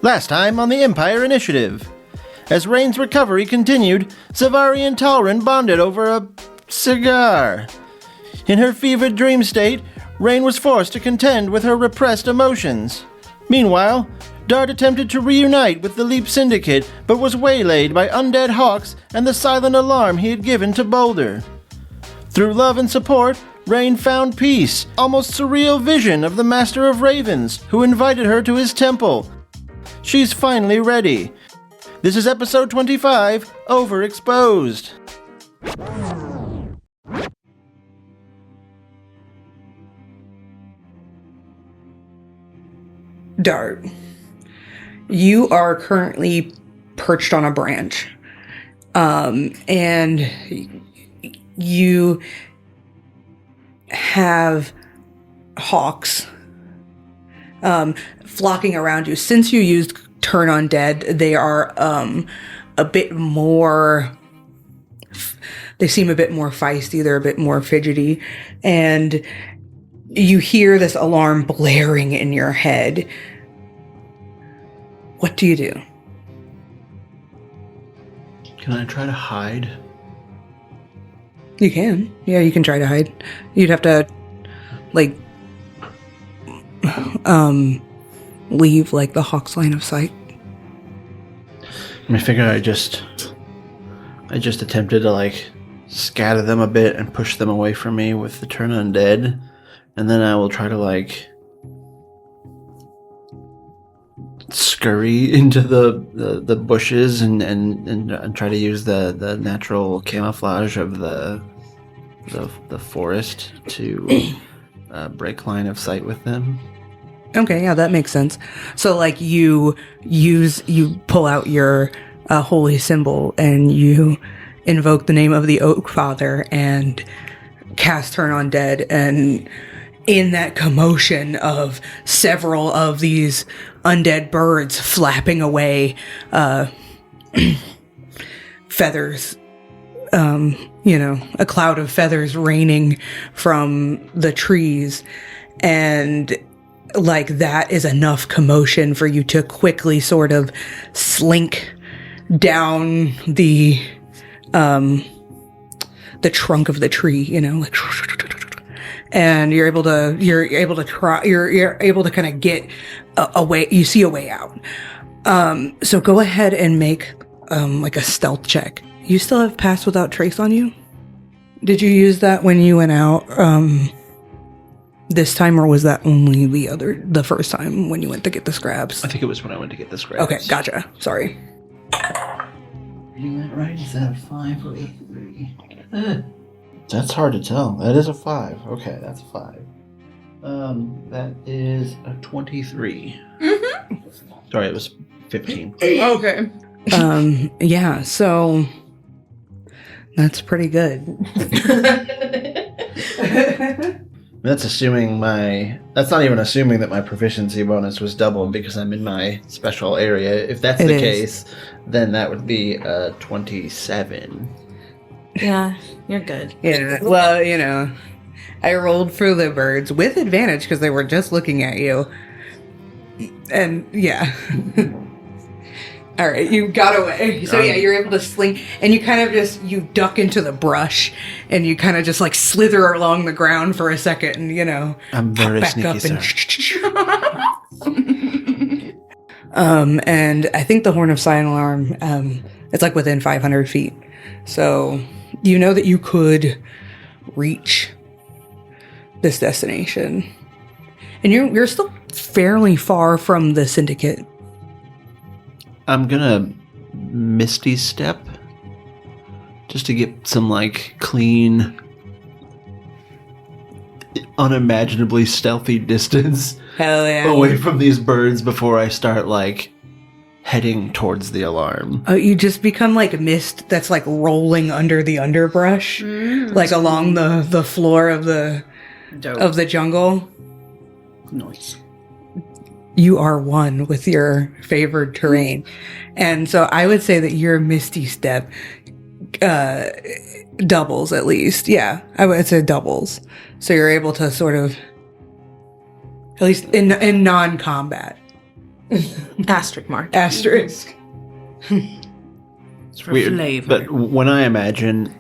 Last time on the Empire Initiative. As Rain's recovery continued, Zevari and Talrin bonded over a cigar. In her fevered dream state, Rain was forced to contend with her repressed emotions. Meanwhile, Dart attempted to reunite with the Leap Syndicate, but was waylaid by undead hawks and the silent alarm he had given to Boulder. Through love and support, Rain found peace, almost surreal vision of the Master of Ravens, who invited her to his temple. She's finally ready. This is episode 25, Overexposed. Dart, you are currently perched on a branch, and you have hawks flocking around you. Since you used Turn Undead, they are a bit more... They seem a bit more feisty. They're a bit more fidgety. And you hear this alarm blaring in your head. What do you do? Can I try to hide? You can. Yeah, you can try to hide. You'd have to, leave, the Hawk's line of sight. I figure I just attempted to, scatter them a bit and push them away from me with the Turn Undead. And then I will try to, scurry into the bushes and try to use the natural camouflage of the forest to break line of sight with them. Okay, yeah, that makes sense. So, you pull out your holy symbol and you invoke the name of the Oak Father and cast Turn Undead, and in that commotion of several of these undead birds flapping away, feathers, a cloud of feathers raining from the trees, and that is enough commotion for you to quickly sort of slink down the trunk of the tree, and you're able to kind of get a way. You see a way out. So go ahead and make a stealth check. You still have Pass Without Trace on you? Did you use that when you went out this time, or was that only the first time when you went to get the scraps? I think it was when I went to get the scraps. Okay, gotcha. Sorry. Reading that right? Is that a 5 or a 3? That's hard to tell. That is a 5. Okay, that's a 5. That is a 23. Mm-hmm. Sorry, it was 15. Okay. Yeah, so that's pretty good. That's not even assuming that my proficiency bonus was doubled because I'm in my special area. If that's the case, then that would be a 27. Yeah, you're good. Yeah, well, I rolled for the birds with advantage because they were just looking at you. And, yeah. All right, you got away. So, yeah, you're able to slink, and you kind of you duck into the brush, and you kind of just, slither along the ground for a second, and, I'm very back sneaky, up and... and I think the Horn of Sign Alarm, it's, within 500 feet. So, you know that you could reach this destination. And you're still fairly far from the Syndicate. I'm gonna Misty Step just to get some clean, unimaginably stealthy distance away from these birds before I start heading towards the alarm. You just become mist that's rolling under the underbrush, along the floor of the jungle. Nice. You are one with your favored terrain. And so I would say that your Misty Step doubles at least. Yeah, I would say doubles. So you're able to sort of, at least in non-combat, Asterisk mark. Asterisk. It's for Weird. flavor. But when I imagine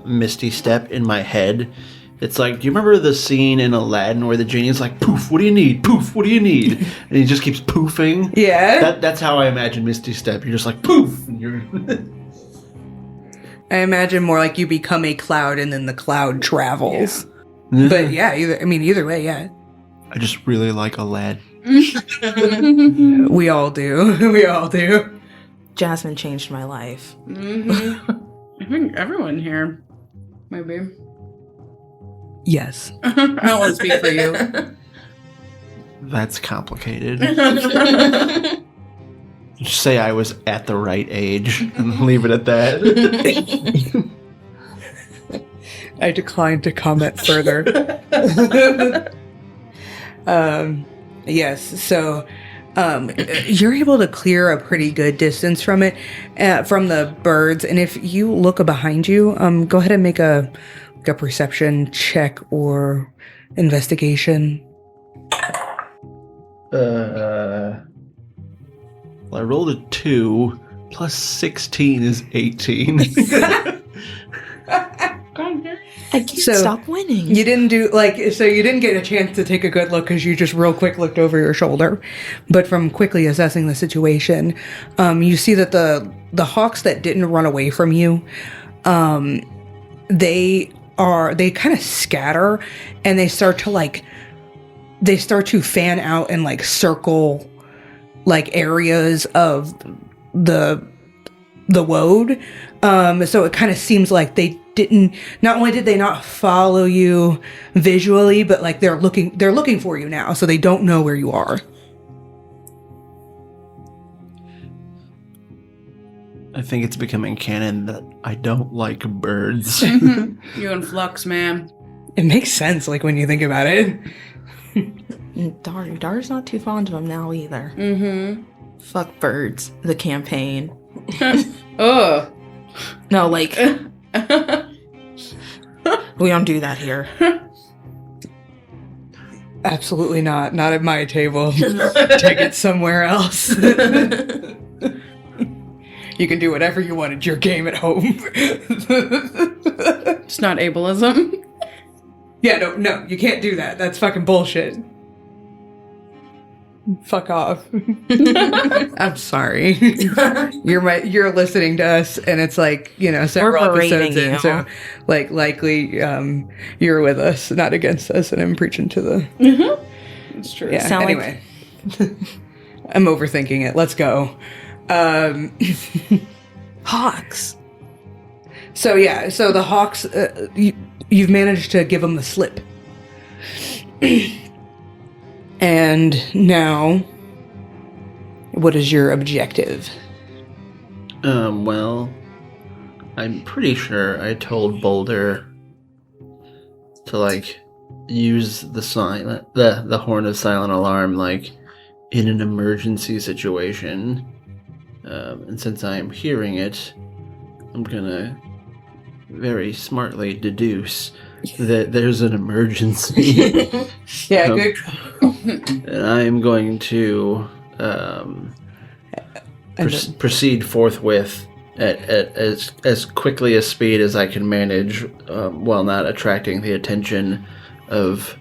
Misty Step in my head, it's like, do you remember the scene in Aladdin where the genie's like, poof, what do you need? Poof, what do you need? And he just keeps poofing. Yeah. That's how I imagine Misty Step. You're just like, poof. And you're I imagine more like you become a cloud and then the cloud travels. Yeah. But yeah, either way, yeah. I just really like Aladdin. We all do. We all do. Jasmine changed my life. I think everyone here, maybe. Yes. I don't want to speak for you. That's complicated. Just say I was at the right age and leave it at that. I declined to comment further. Yes, so you're able to clear a pretty good distance from it, from the birds. And if you look behind you, go ahead and make a perception check or investigation. Well, I rolled a 2 plus 16 is 18. I can't So, stop winning. You didn't do you didn't get a chance to take a good look because you just real quick looked over your shoulder. But from quickly assessing the situation, you see that the hawks that didn't run away from you, they kind of scatter and they start to fan out and like circle like areas of the woad. So it kind of seems like they didn't, not only did they not follow you visually, but like they're looking for you now, so they don't know where you are. I think it's becoming canon that I don't like birds. You and Flux, man. It makes sense, like when you think about it. Dar's not too fond of them now either. Fuck birds. The campaign. Oh. No, like we don't do that here. Absolutely not. Not at my table. Take it somewhere else. You can do whatever you want at your game at home. It's not ableism. Yeah, no, you can't do that. That's fucking bullshit. Fuck off. I'm sorry. You're listening to us, and it's like, several We're berating episodes in, you. so like likely you're with us, not against us, and I'm preaching to the. It's true. Yeah. Sound like- Anyway, I'm overthinking it. Let's go. Hawks. So the hawks, you've managed to give them the slip. And now, what is your objective? Well, I'm pretty sure I told Boulder to use the horn of silent alarm in an emergency situation. And since I am hearing it, I'm gonna very smartly deduce that there's an emergency. Yeah, good. And I am going to proceed forthwith at as quickly a speed as I can manage, while not attracting the attention of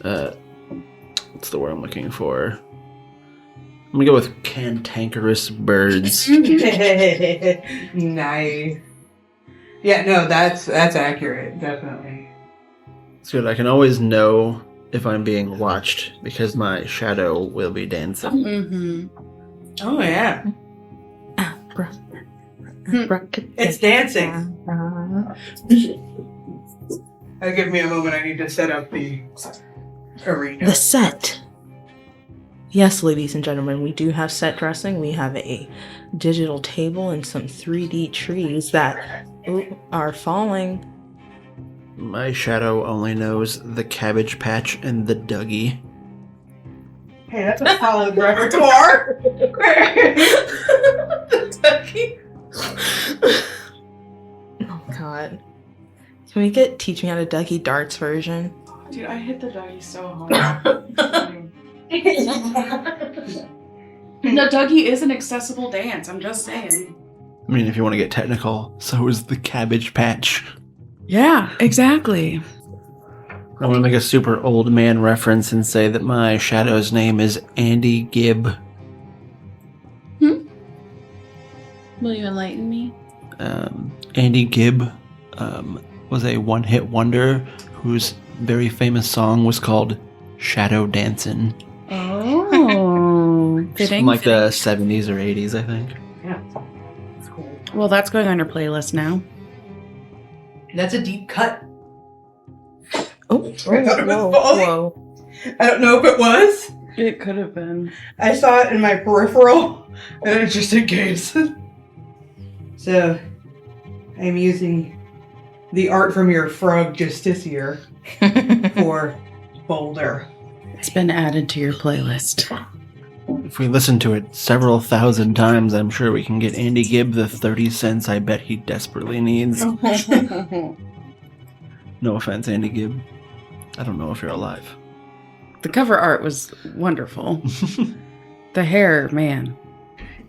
what's the word I'm looking for? I'm gonna go with cantankerous birds. Nice. Yeah, no, that's accurate, definitely. It's good. I can always know if I'm being watched because my shadow will be dancing. Mm-hmm. Oh yeah, it's dancing. Give me a moment. I need to set up the arena. The set. Yes, ladies and gentlemen, we do have set dressing. We have a digital table and some 3D trees that are falling. My shadow only knows the Cabbage Patch and the Dougie. Hey, that's a solid repertoire. Oh god. Can we get Teach Me How to Dougie Darts version? Dude, I hit the doggy so hard. No, Dougie is an accessible dance. I'm just saying. I mean, if you want to get technical, so is the Cabbage Patch. Yeah, exactly. I'm going to make a super old man reference and say that my shadow's name is Andy Gibb. Will you enlighten me? Andy Gibb was a one-hit wonder whose very famous song was called Shadow Dancin'. Oh. From like the 70s or 80s, I think. Yeah. That's cool. Well, that's going on your playlist now. That's a deep cut. Oh, I thought it was whoa, falling. whoa. I don't know if it was. It could have been. I saw it in my peripheral, and it's just in case. So, I'm using the art from your Frog Justiciar for Boulder. It's been added to your playlist. If we listen to it several thousand times, I'm sure we can get Andy Gibb the 30 cents I bet he desperately needs. No offense, Andy Gibb. I don't know if you're alive. The cover art was wonderful. The hair, man.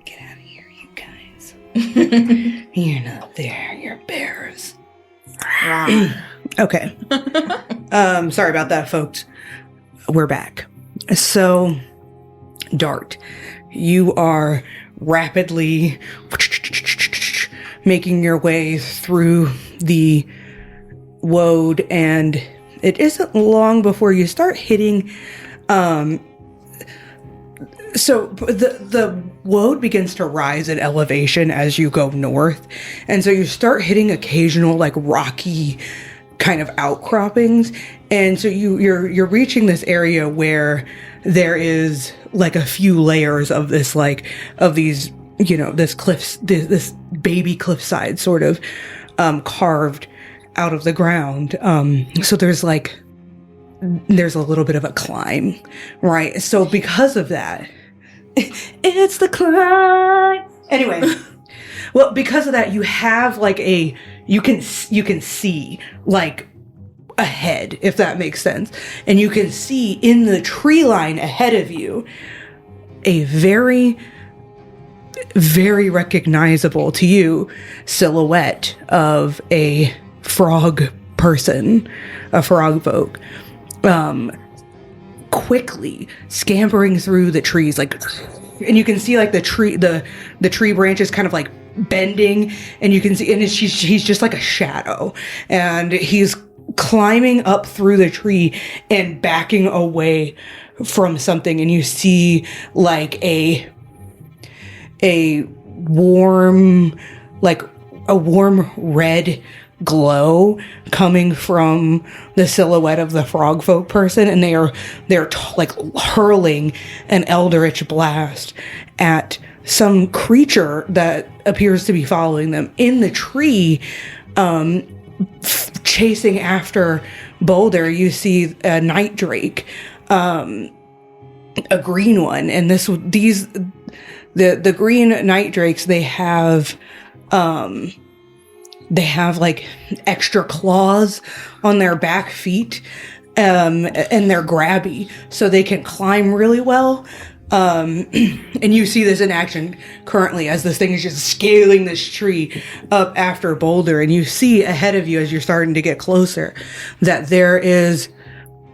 Get out of here, you guys. You're not there, you're bears. Okay. Sorry about that, folks. We're back. So, Dart, you are rapidly making your way through the woad, and it isn't long before you start hitting so the woad begins to rise in elevation as you go north, and so you start hitting occasional like rocky kind of outcroppings, and so you're reaching this area where there is like a few layers of this like of these, you know, this cliffs, this baby cliffside sort of carved out of the ground. So there's a little bit of a climb, right? So because of that, it's the climb. Anyway, well, because of that, you have like you can see like ahead, if that makes sense. And you can see in the tree line ahead of you a very, very recognizable to you silhouette of a frog person, a frog folk, quickly scampering through the trees, like, and you can see like the tree branches kind of like bending, and you can see, and he's just like a shadow, and he's climbing up through the tree and backing away from something, and you see like a warm red glow coming from the silhouette of the frog folk person, and they're like hurling an eldritch blast at some creature that appears to be following them in the tree, chasing after Boulder. You see a night drake, a green one, and the green night drakes, they have like extra claws on their back feet, and they're grabby, so they can climb really well. And you see this in action currently as this thing is just scaling this tree up after Boulder, and you see ahead of you as you're starting to get closer that there is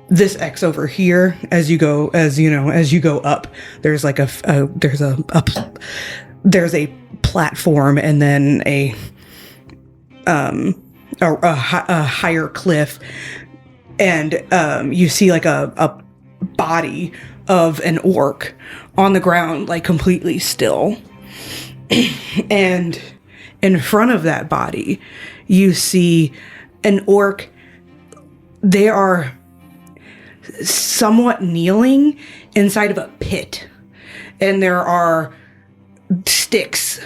this X over here. As you go up, there's like there's a platform, and then a higher cliff, and you see like a body of an orc on the ground, like completely still. And in front of that body, you see an orc. They are somewhat kneeling inside of a pit, and there are sticks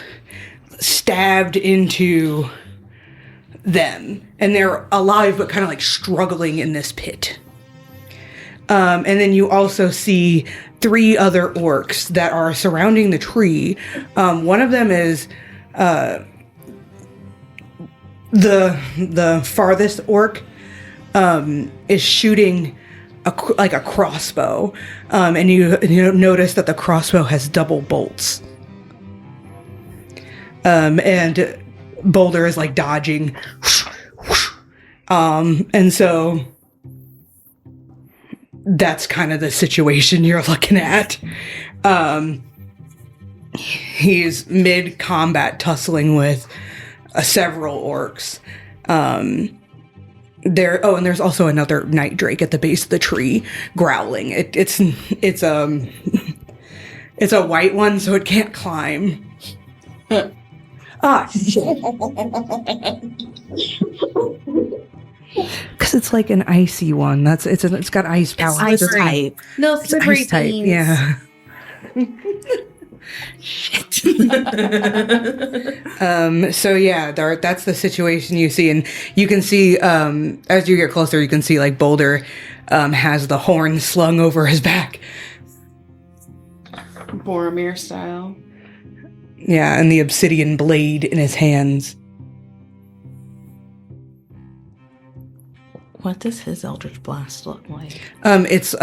stabbed into them, and they're alive but kind of like struggling in this pit. And then you also see 3 other orcs that are surrounding the tree. One of them is the farthest orc is shooting like a crossbow, and you notice that the crossbow has double bolts. And Boulder is like dodging, and so that's kind of the situation you're looking at. He's mid-combat tussling with several orcs. And there's also another night drake at the base of the tree growling. It's a white one, so it can't climb. Because it's like an icy one. It's got ice power. It's ice type. No, It's ice type. Yeah. Shit. So yeah, that's the situation you see, and you can see as you get closer, you can see like Boulder has the horn slung over his back. Boromir style. Yeah, and the obsidian blade in his hands. What does his Eldritch Blast look like? It's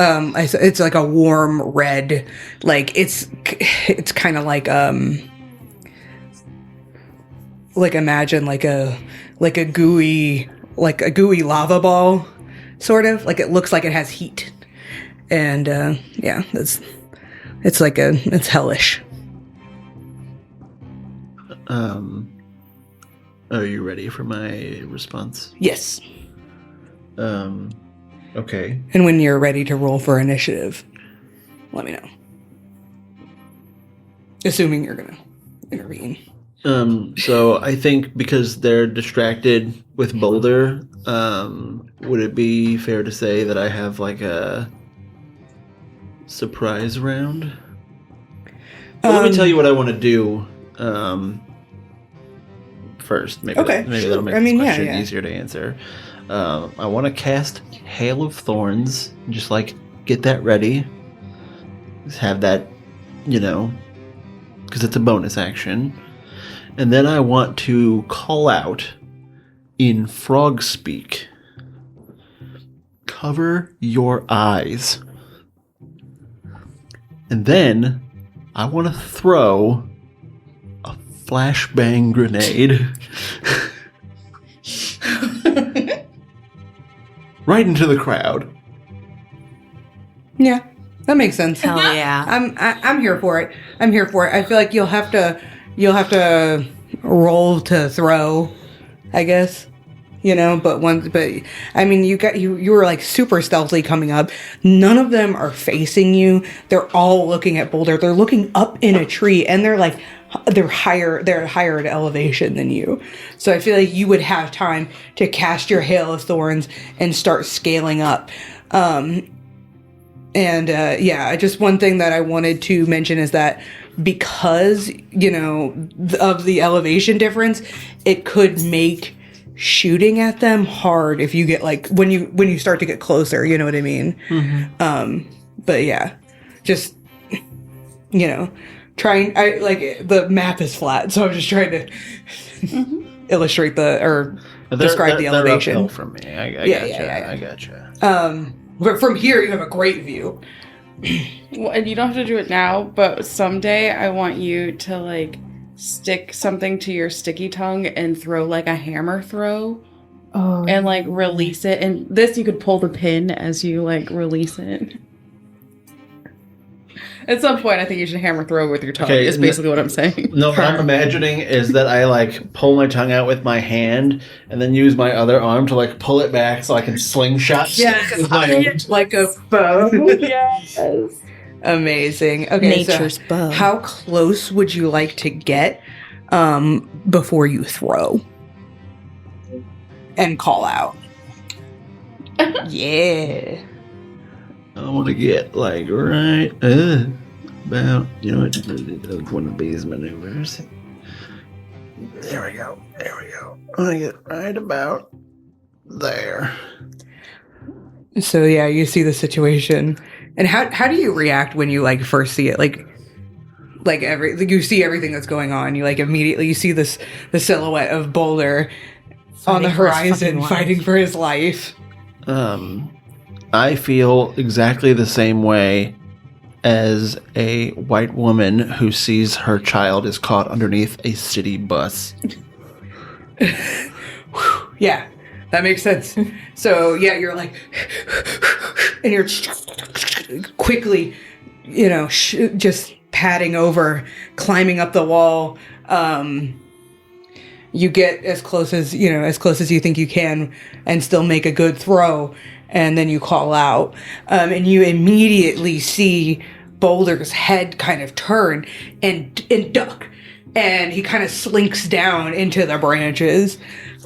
like a warm red, like it's kind of like imagine like a gooey lava ball, sort of like it looks like it has heat, and yeah, it's hellish. Are you ready for my response? Yes. Okay. And when you're ready to roll for initiative, let me know. Assuming you're gonna intervene. So I think because they're distracted with Boulder, would it be fair to say that I have like a surprise round? Well, let me tell you what I want to do. First, maybe okay, that'll make this question easier to answer. I want to cast Hail of Thorns, just like get that ready. Just have that, because it's a bonus action. And then I want to call out in frog speak. Cover your eyes. And then I want to throw a flashbang grenade right into the crowd. Yeah, that makes sense. Hell yeah. I'm here for it. I feel like you'll have to roll to throw, I guess. But I mean, you were like super stealthily coming up. None of them are facing you. They're all looking at Boulder. They're looking up in a tree, and they're higher at elevation than you. So I feel like you would have time to cast your Hail of Thorns and start scaling up. Just one thing that I wanted to mention is that because, of the elevation difference, it could make shooting at them hard if you get like when you start to get closer, you know what I mean? Mm-hmm. But yeah, just trying. I like the map is flat, so I'm just trying to illustrate describe the elevation. They're uphill from me. I gotcha. But from here you have a great view. Well, and you don't have to do it now, but someday I want you to like stick something to your sticky tongue and throw like a hammer throw and like release it. And this, you could pull the pin as you like release it. At some point, I think you should hammer throw with your tongue. Okay, is basically what I'm saying. No, what I'm imagining is that I like pull my tongue out with my hand and then use my other arm to like pull it back so I can slingshot. Yes, like a bow. Yes. Amazing. Okay, Nature's bow. How close would you like to get before you throw and call out? Yeah. I want to get like right about, one of these maneuvers. There we go. I want to get right about there. So yeah, you see the situation. And how do you react when you like first see it? Like you see everything that's going on. You like immediately you see the silhouette of Boulder on the horizon fighting for his life. I feel exactly the same way as a white woman who sees her child is caught underneath a city bus. Yeah, that makes sense. So, yeah, you're like, and you're quickly, just padding over, climbing up the wall. You get as close as you think you can and still make a good throw. And then you call out, and you immediately see Boulder's head kind of turn and duck. And he kind of slinks down into the branches.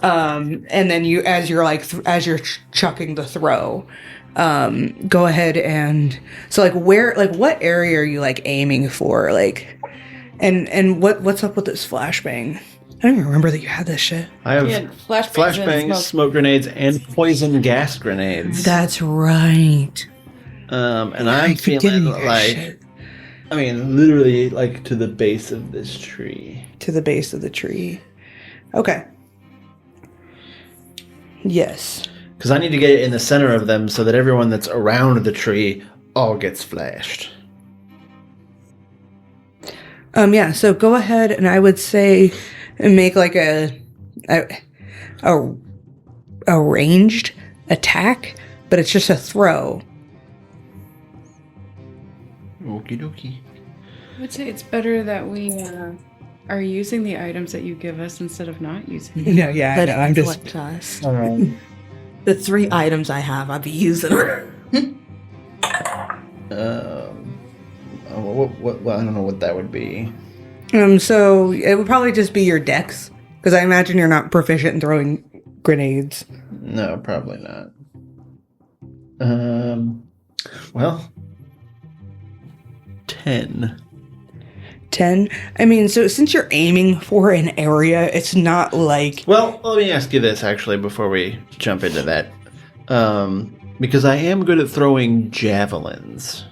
And then as you're chucking the throw, go ahead and, so what area are you aiming for? And what's up with this flashbang? I don't even remember that you had this shit. I have flashbangs, smoke grenades, and poison gas grenades. That's right. And I'm feeling literally to the base of this tree. To the base of the tree. Okay. Yes. Because I need to get it in the center of them so that everyone that's around the tree all gets flashed. Yeah, so go ahead and I would say make a ranged attack, but it's just a throw. Okie dokie. I would say it's better that we are using the items that you give us instead of not using them. No, yeah, Let no, it I'm just... reflect us. The 3 items I have, I'll be using them. Well, I don't know what that would be. So it would probably just be your dex, because I imagine you're not proficient in throwing grenades. No, probably not. Well, 10. 10? I mean, so since you're aiming for an area, it's not like... Well, let me ask you this, actually, before we jump into that. Because I am good at throwing javelins.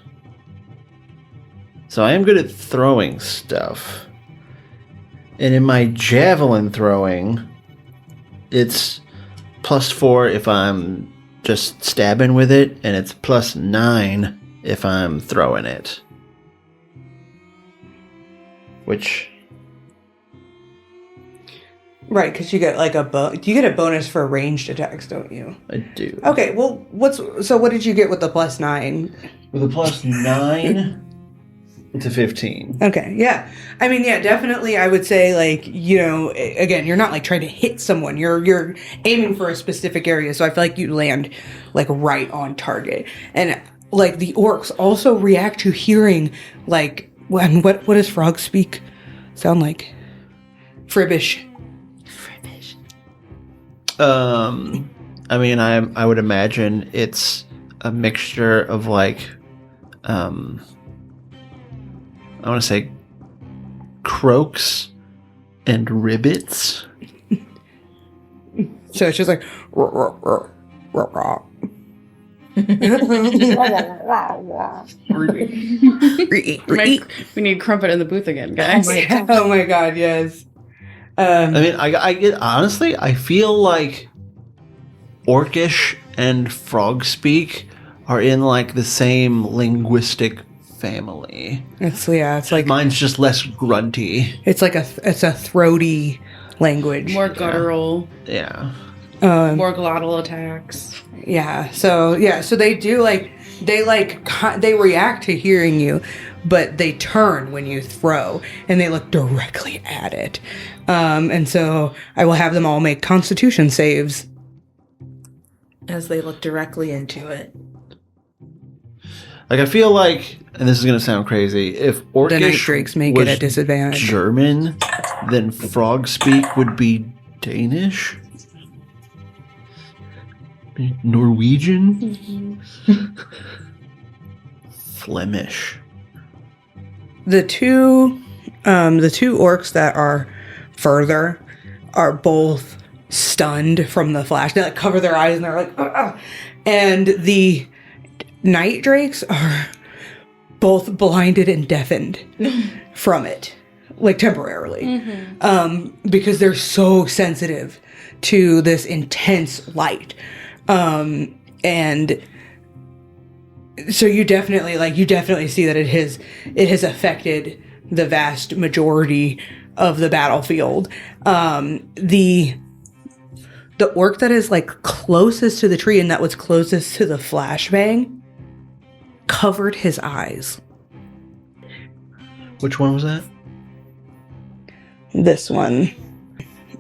So I am good at throwing stuff. And in my javelin throwing, it's +4 if I'm just stabbing with it, and it's +9 if I'm throwing it. Which... Right, because you get you get a bonus for ranged attacks, don't you? I do. Okay, well, what did you get with the +9? With a +9... It's a 15. Okay, yeah. I mean, yeah, definitely I would say, again, you're not, trying to hit someone. You're aiming for a specific area, so I feel like you land, right on target. And, the orcs also react to hearing, what does frog speak sound like? Fribbish. I mean, I would imagine it's a mixture of, I want to say croaks and ribbits. So it's just We need Crumpet in the booth again, guys. Oh my god, yes. I mean, I get, honestly, I feel like Orcish and Frog Speak are in the same linguistic family. It's mine's just less grunty. It's a throaty language. More guttural. Yeah. More glottal attacks. Yeah. So they do they react to hearing you, but they turn when you throw and they look directly at it. And so I will have them all make Constitution saves as they look directly into it. I feel and this is going to sound crazy, if Orcish the night drakes make it a disadvantage. German, then Frog Speak would be Danish? Norwegian? Flemish. The two orcs that are further are both stunned from the flash. They cover their eyes and they're like, ugh. And the night drakes are both blinded and deafened from it, temporarily, because they're so sensitive to this intense light. And So you definitely see that it has affected the vast majority of the battlefield. The orc that is like closest to the tree and that was closest to the flashbang covered his eyes. Which one was that? This one.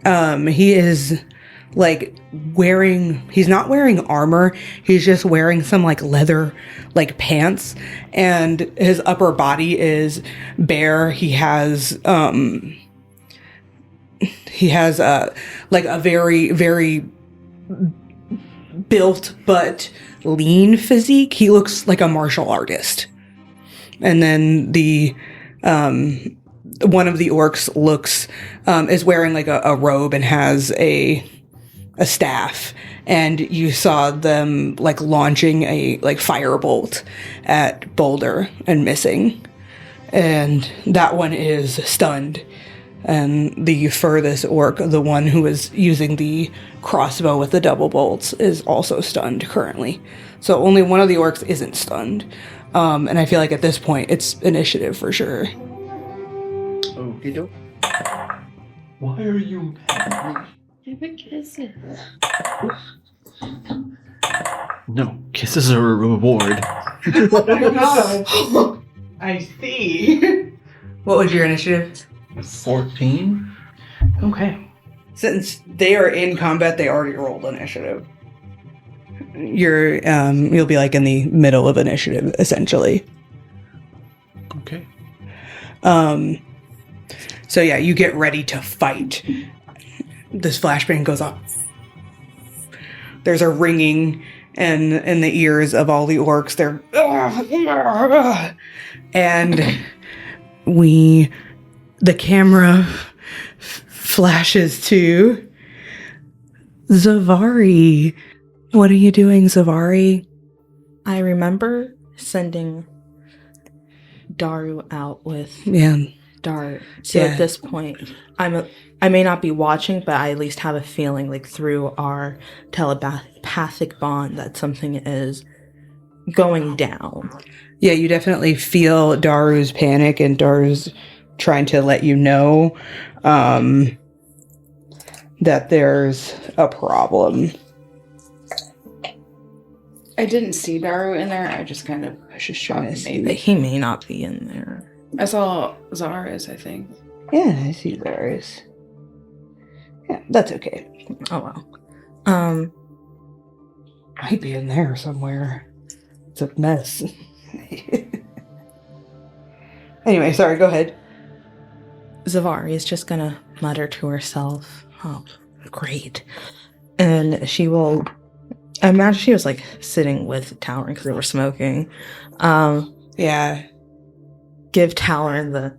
He is like he's not wearing armor. He's just wearing some like leather like pants, and his upper body is bare. He has like a very, very built but lean physique. He looks like a martial artist. And then one of the orcs is wearing like a robe and has a staff, and you saw them like launching a like firebolt at Boulder and missing, and that one is stunned. And the furthest orc, the one who is using the crossbow with the double bolts, is also stunned currently. So only one of the orcs isn't stunned. And I feel like at this point, it's initiative for sure. Okie doke. Why are you mad? No, kisses are a reward. I see. What was your initiative? 14? Okay. Since they are in combat, they already rolled initiative. You'll be like in the middle of initiative, essentially. Okay. So yeah, you get ready to fight. This flashbang goes off. There's a ringing in the ears of all the orcs. They're and the camera flashes to Zevari. What are you doing, Zevari? I remember sending Daru out with Dart. So at this point, I may not be watching, but I at least have a feeling, like through our telepathic bond, that something is going down. Yeah, you definitely feel Daru's panic, and Daru's trying to let you know that there's a problem. I didn't see Daru in there. I just kind of trying to see. He may not be in there. I saw Zara's, I think. Yeah, I see Zara's. Yeah, that's okay. Oh well. Might be in there somewhere. It's a mess. Anyway, sorry, go ahead. Zevari is just gonna mutter to herself, "Oh, great." And she will, I imagine she was like sitting with Talon because they were smoking. Yeah. Give Talon the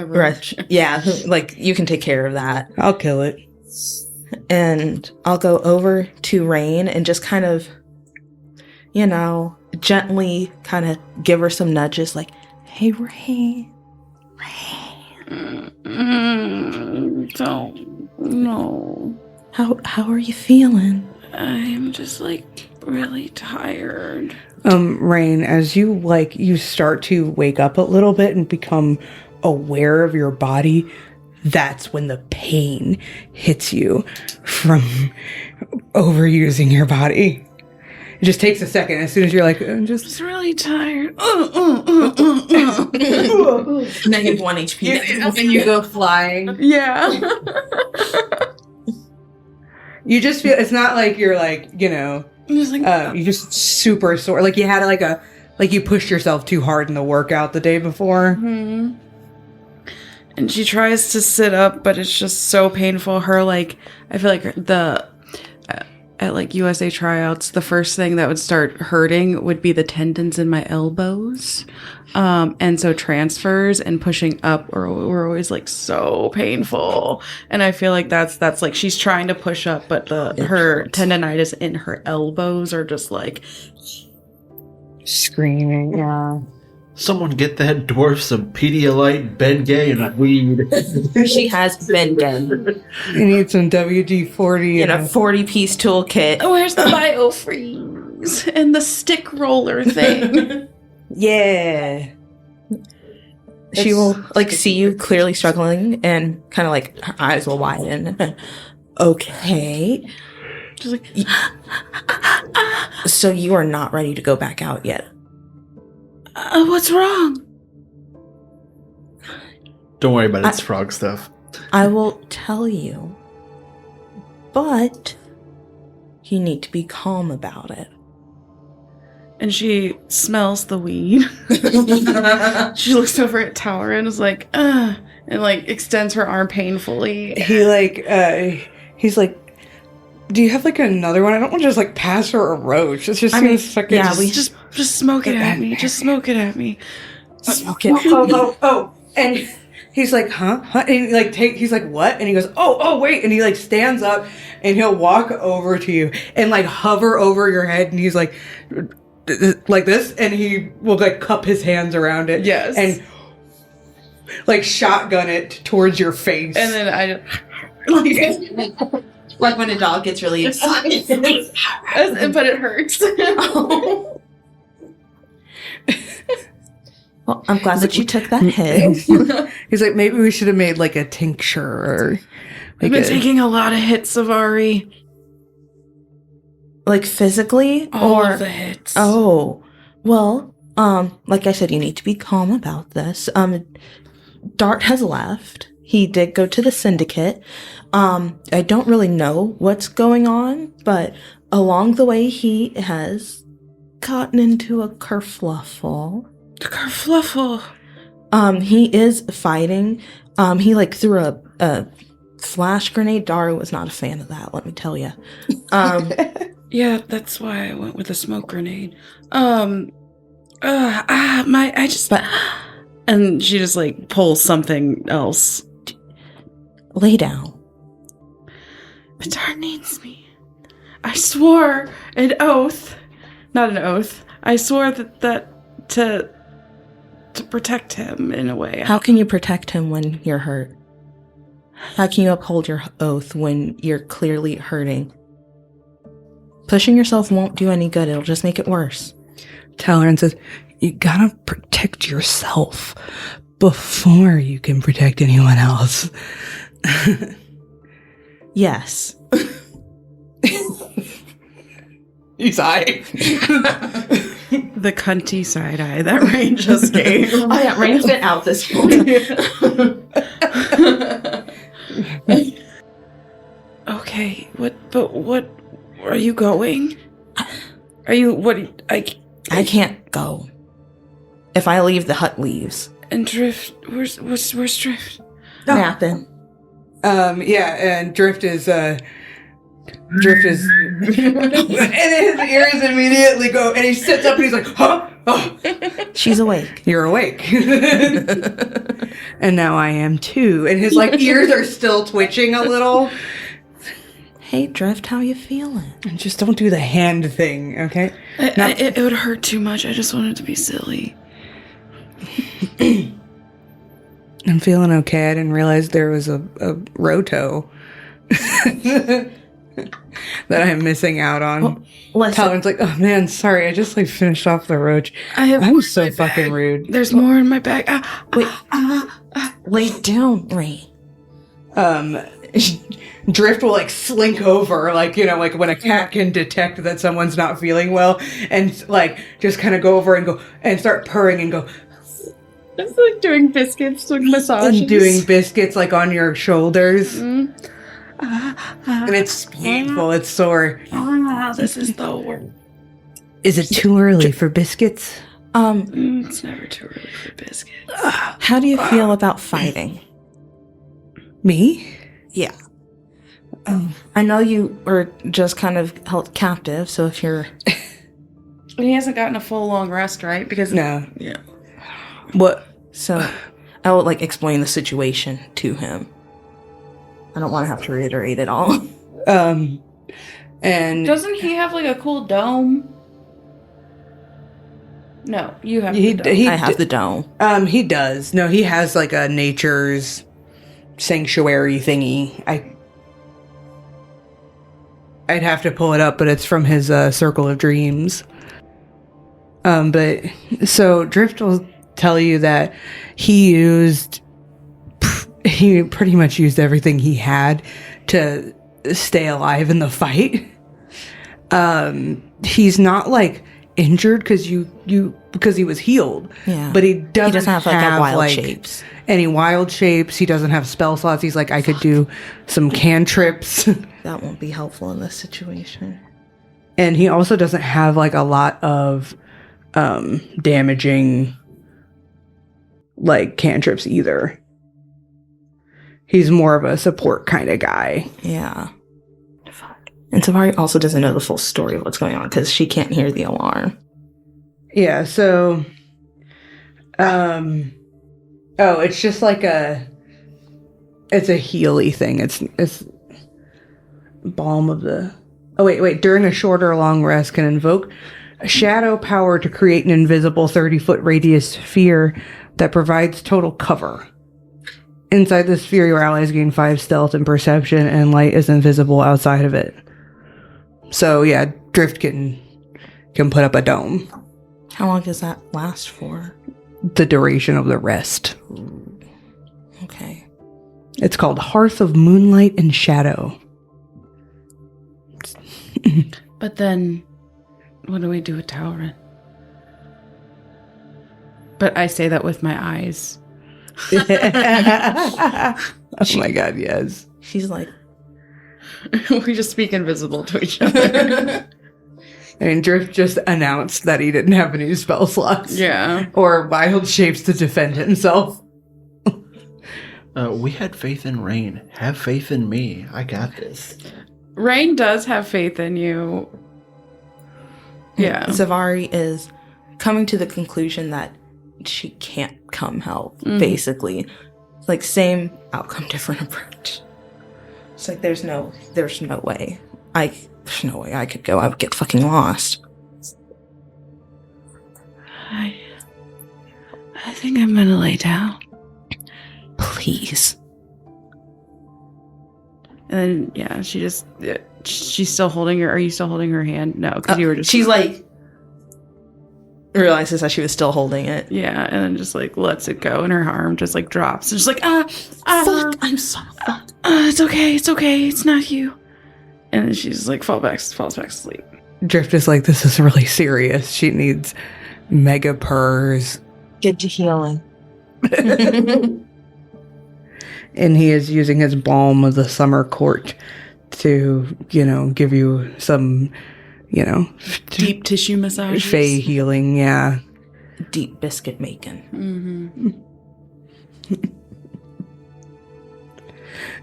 roach. Yeah, like you can take care of that. I'll kill it. And I'll go over to Rain and just kind of, gently kind of give her some nudges like, "Hey, Rain. Don't know. How are you feeling?" I'm just like really tired. Rain, as you start to wake up a little bit and become aware of your body, that's when the pain hits you from overusing your body. It just takes a second. As soon as you're like, I'm just really tired. Negative 1 HP. and you go flying. Yeah. You just feel, it's not like you're like, I'm just like, you just super sore. Like you had you pushed yourself too hard in the workout the day before. Mm-hmm. And she tries to sit up, but it's just so painful. I feel like at like USA tryouts, the first thing that would start hurting would be the tendons in my elbows. And so transfers and pushing up were always like so painful. And I feel like that's like she's trying to push up, but her tendonitis in her elbows are just like Screaming, yeah. Someone get that dwarf some Pedialyte, Bengay, and weed. She has Bengay. You need some WD-40 In a 40-piece toolkit. oh, where's the bio-free? things and the stick roller thing. Yeah. She will like see you clearly struggling and kind of like her eyes will widen. Okay. Just like, So you are not ready to go back out yet. what's wrong? Don't worry about it. It's frog stuff. I will tell you, but you need to be calm about it. And she smells the weed. She looks over at Tower and is like, and like extends her arm painfully. He like, he's like, do you have like another one? I don't want to just like pass her a roach. It's just seems fucking. Yeah, we Just smoke it at me. Just smoke it at me. Smoke it. Oh, and he's like, huh? And he like he's like, what? And he goes, oh, wait. And he like stands up and he'll walk over to you and like hover over your head. And he's like this. And he will like cup his hands around it. Yes. And like shotgun it towards your face. And then I Like when a dog gets really excited. but it hurts. Well, I'm glad that you took that hit. He's like, maybe we should have made like a tincture or. I've been taking a lot of hits, Zevari. Like physically? All of the hits. Oh. Well, like I said, you need to be calm about this. Dart has left. He did go to the syndicate. I don't really know what's going on, but along the way he has gotten into a kerfluffle. The kerfluffle. He is fighting. He like threw a flash grenade. Daru was not a fan of that, let me tell you. Yeah, that's why I went with a smoke grenade. And she just like pulls something else. Lay down. But Dart needs me. I swore an oath. Not an oath. I swore that to protect him in a way. How can you protect him when you're hurt? How can you uphold your oath when you're clearly hurting? Pushing yourself won't do any good. It'll just make it worse. Talon says, you gotta protect yourself before you can protect anyone else. Yes. He's eyeing. The cunty side eye that Rain just gave. Oh yeah, Rain's been out this point. Okay, what are you going? Are you I can't go. If I leave, the hut leaves. And Drift, where's Drift? Napping. Yeah, and Drift is and his ears immediately go, and he sits up and he's like, huh? Oh. She's awake. You're awake. And now I am too. And his like ears are still twitching a little. Hey, Drift, how you feeling? And just don't do the hand thing, okay? It would hurt too much. I just wanted to be silly. I'm feeling okay. I didn't realize there was a roto that I'm missing out on. Well, Talon's like, oh man, sorry, I just like finished off the roach. I'm so fucking rude. There's more in my bag. Wait, lay down, Ray. Drift will like slink over, like, you know, like when a cat can detect that someone's not feeling well, and like just kind of go over and go and start purring and go. It's like doing biscuits, like massages. And doing biscuits like on your shoulders. Mm. And it's painful, it's sore. This is the worst. Is it too early for biscuits? It's never too early for biscuits. How do you feel about fighting? Me? Yeah. I know you were just kind of held captive, so if you're... He hasn't gotten a full long rest, right? Because No. Yeah. What? So, I will, like, explain the situation to him. I don't want to have to reiterate it all. And... Doesn't he have, like, a cool dome? No, you have the dome. I have the dome. He does. No, he has, like, a nature's sanctuary thingy. I'd have to pull it up, but it's from his Circle of Dreams. But so Drift will tell you that he pretty much used everything he had to stay alive in the fight. He's not like injured because he was healed. Yeah. But he doesn't have like wild shapes. Any wild shapes. He doesn't have spell slots. He's like, I could do some cantrips. That won't be helpful in this situation. And he also doesn't have like a lot of damaging like cantrips either. He's more of a support kind of guy. Yeah. Fuck. And Zevari also doesn't know the full story of what's going on because she can't hear the alarm. Yeah, so it's just like it's a healy thing. It's balm of the... Oh, wait. During a short or long rest can invoke a shadow power to create an invisible 30-foot radius sphere that provides total cover. Inside the sphere, your allies gain 5 stealth and perception, and light is invisible outside of it. So, yeah, Drift can put up a dome. How long does that last for? The duration of the rest. Okay. It's called Hearth of Moonlight and Shadow. But then, what do we do with Talrin? But I say that with my eyes. Oh my god, yes. She's like... We just speak invisible to each other. I mean, Drift just announced that he didn't have any spell slots. Yeah. Or wild shapes to defend himself. We had faith in Rain. Have faith in me. I got this. Rain does have faith in you. Yeah. Zevari is coming to the conclusion that she can't come help, basically. Like, same outcome, different approach. It's like, there's no way. There's no way I could go. I would get fucking lost. I think I'm gonna lay down. Please. And then, yeah, she's still holding her. Are you still holding her hand? No, because you were just... She's like... realizes that she was still holding it. Yeah, and then just like lets it go, and her arm just like drops. And she's like, fuck, I'm so fuck. It's okay, it's not you. And then she's like falls back asleep. Drift is like, this is really serious. She needs mega purrs. Get to healing. And he is using his balm of the summer court to, give you some, deep tissue massage. Fey healing, yeah. Deep biscuit making. Mm-hmm.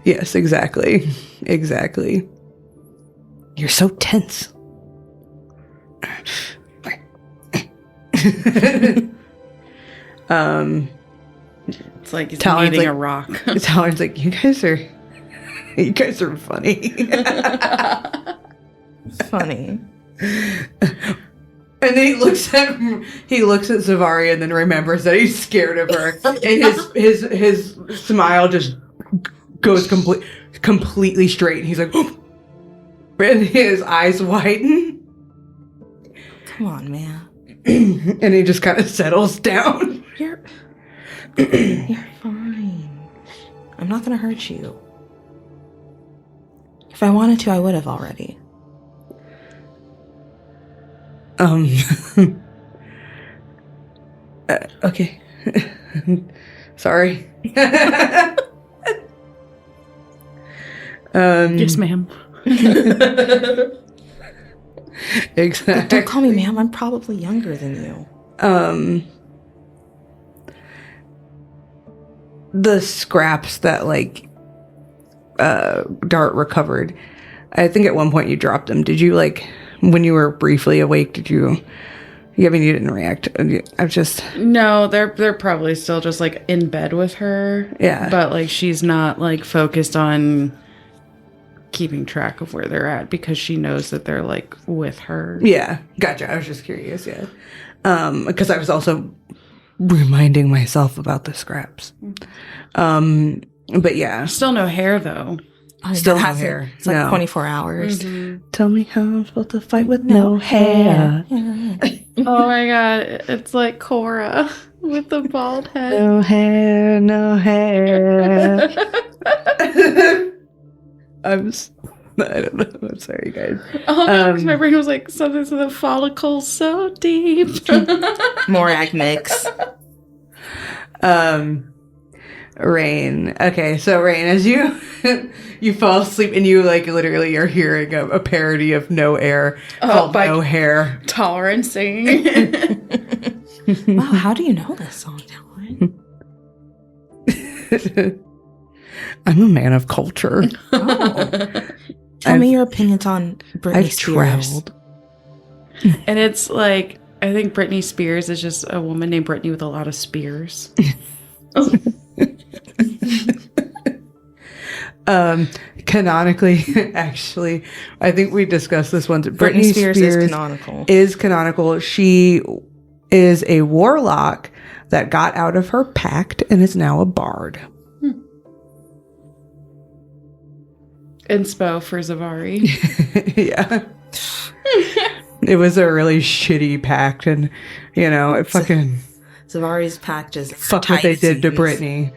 Yes, exactly. Exactly. You're so tense. It's like he's Talon's eating like, a rock. Talon's like, you guys are funny. Funny. And then he looks at Zevari and then remembers that he's scared of her. And his smile just goes completely straight. And he's like, oh! And his eyes widen. Come on, man. And he just kind of settles down. You're fine. I'm not gonna hurt you. If I wanted to, I would have already. Okay. Sorry. Yes, ma'am. Exactly. Don't call me ma'am. I'm probably younger than you. The scraps that Dart recovered, I think at one point you dropped them. Did you when you were briefly awake, did you? I mean, you didn't react. No, they're probably still just in bed with her. Yeah. But she's not focused on keeping track of where they're at because she knows that they're with her. Yeah. Gotcha. I was just curious, yeah. Because I was also reminding myself about the scraps. But yeah. Still no hair though. Still no hair. It's like 24 hours. Mm-hmm. Tell me how I'm supposed to fight with no hair. Oh my god, it's like Cora with the bald head. No hair, no hair. I don't know. I'm sorry, guys. My brain was like, something to the follicles so deep. Morag mix. Rain. Okay, so Rain, as you you fall asleep and you like literally are hearing a parody of No Air called No Hair. Tolerant singing. Wow, how do you know this song, Tolerant? I'm a man of culture. Oh. Tell me your opinions on Britney Spears. Traveled. And it's like, I think Britney Spears is just a woman named Britney with a lot of spears. Canonically, actually, I think we discussed this once. Britney Spears is canonical. She is a warlock that got out of her pact and is now a bard. Inspo for Zevari. Yeah. It was a really shitty pact, and it fucking Zavari's pact is fuck what they did to Britney.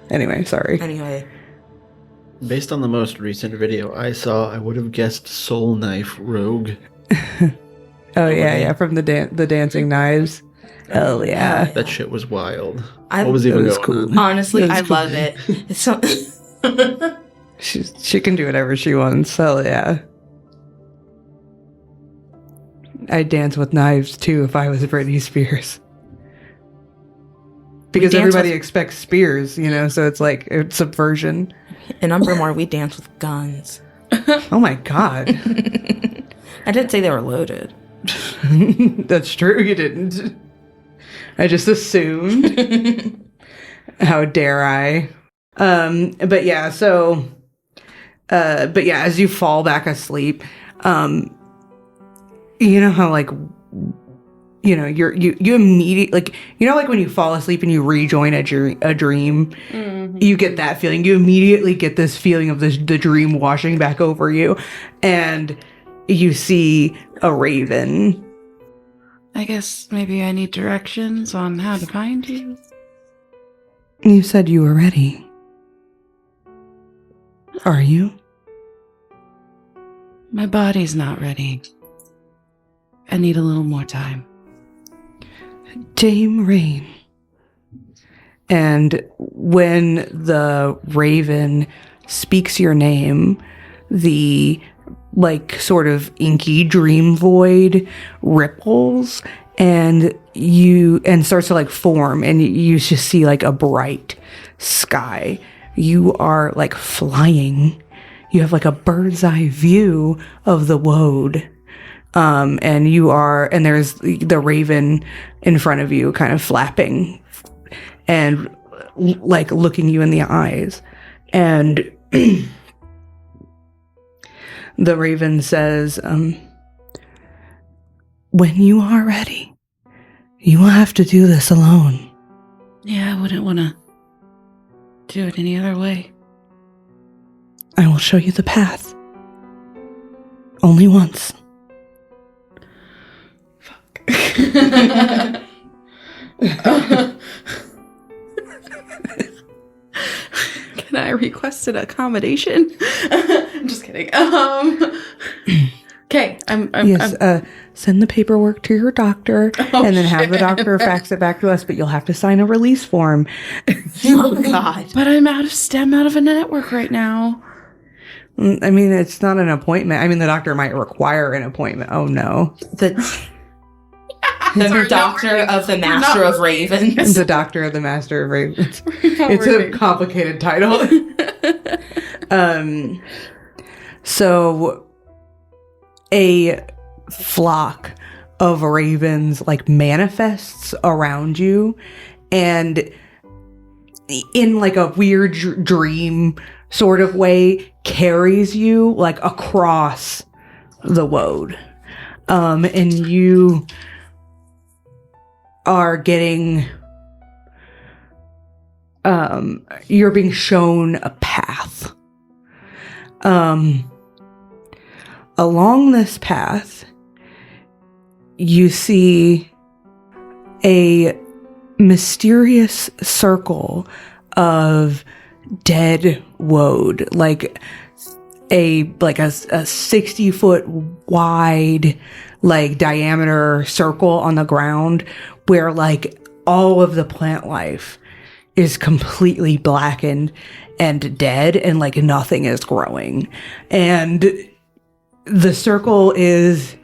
Anyway, sorry. Anyway, based on the most recent video I saw, I would have guessed Soul Knife Rogue. Oh yeah, from the dancing knives. Oh yeah, that shit was wild. What was even going on? Honestly, I love it. It's so. She can do whatever she wants. Hell yeah. I'd dance with knives too if I was Britney Spears. Because everybody expects spears, so it's like it's subversion. In Umbermore, we dance with guns. Oh my god. I didn't say they were loaded. That's true, you didn't. I just assumed. How dare I? But yeah, as you fall back asleep, you know how like you immediately like like when you fall asleep and you rejoin a dream, you get that feeling. You immediately get this feeling of the dream washing back over you, and you see a raven. I guess maybe I need directions on how to find you. You said you were ready. Are you? My body's not ready. I need a little more time. Dame Rain. And when the raven speaks your name, the like sort of inky dream void ripples and starts to like form, and you just see like a bright sky. You are like flying. You have like a bird's eye view of the woad. And there's the raven in front of you kind of flapping and like looking you in the eyes. And the raven says, when you are ready, you will have to do this alone. Yeah, I wouldn't want to do it any other way. I will show you the path. Only once. Can I request an accommodation? I'm just kidding. Okay, Yes, send the paperwork to your doctor and then have the doctor fax it back to us, but you'll have to sign a release form. Oh God. But I'm out of a network right now. I mean, it's not an appointment. I mean, the doctor might require an appointment. Oh no. The doctor of the Master of Ravens. The doctor of the Master of Ravens. It's a complicated title. So a flock of ravens like manifests around you, and in like a weird dream sort of way carries you like across the woad. And you are getting you're being shown a path. Along this path, you see a mysterious circle of dead woad, like a 60-foot wide, like, diameter circle on the ground where, like, all of the plant life is completely blackened and dead, and, like, nothing is growing. And the circle is,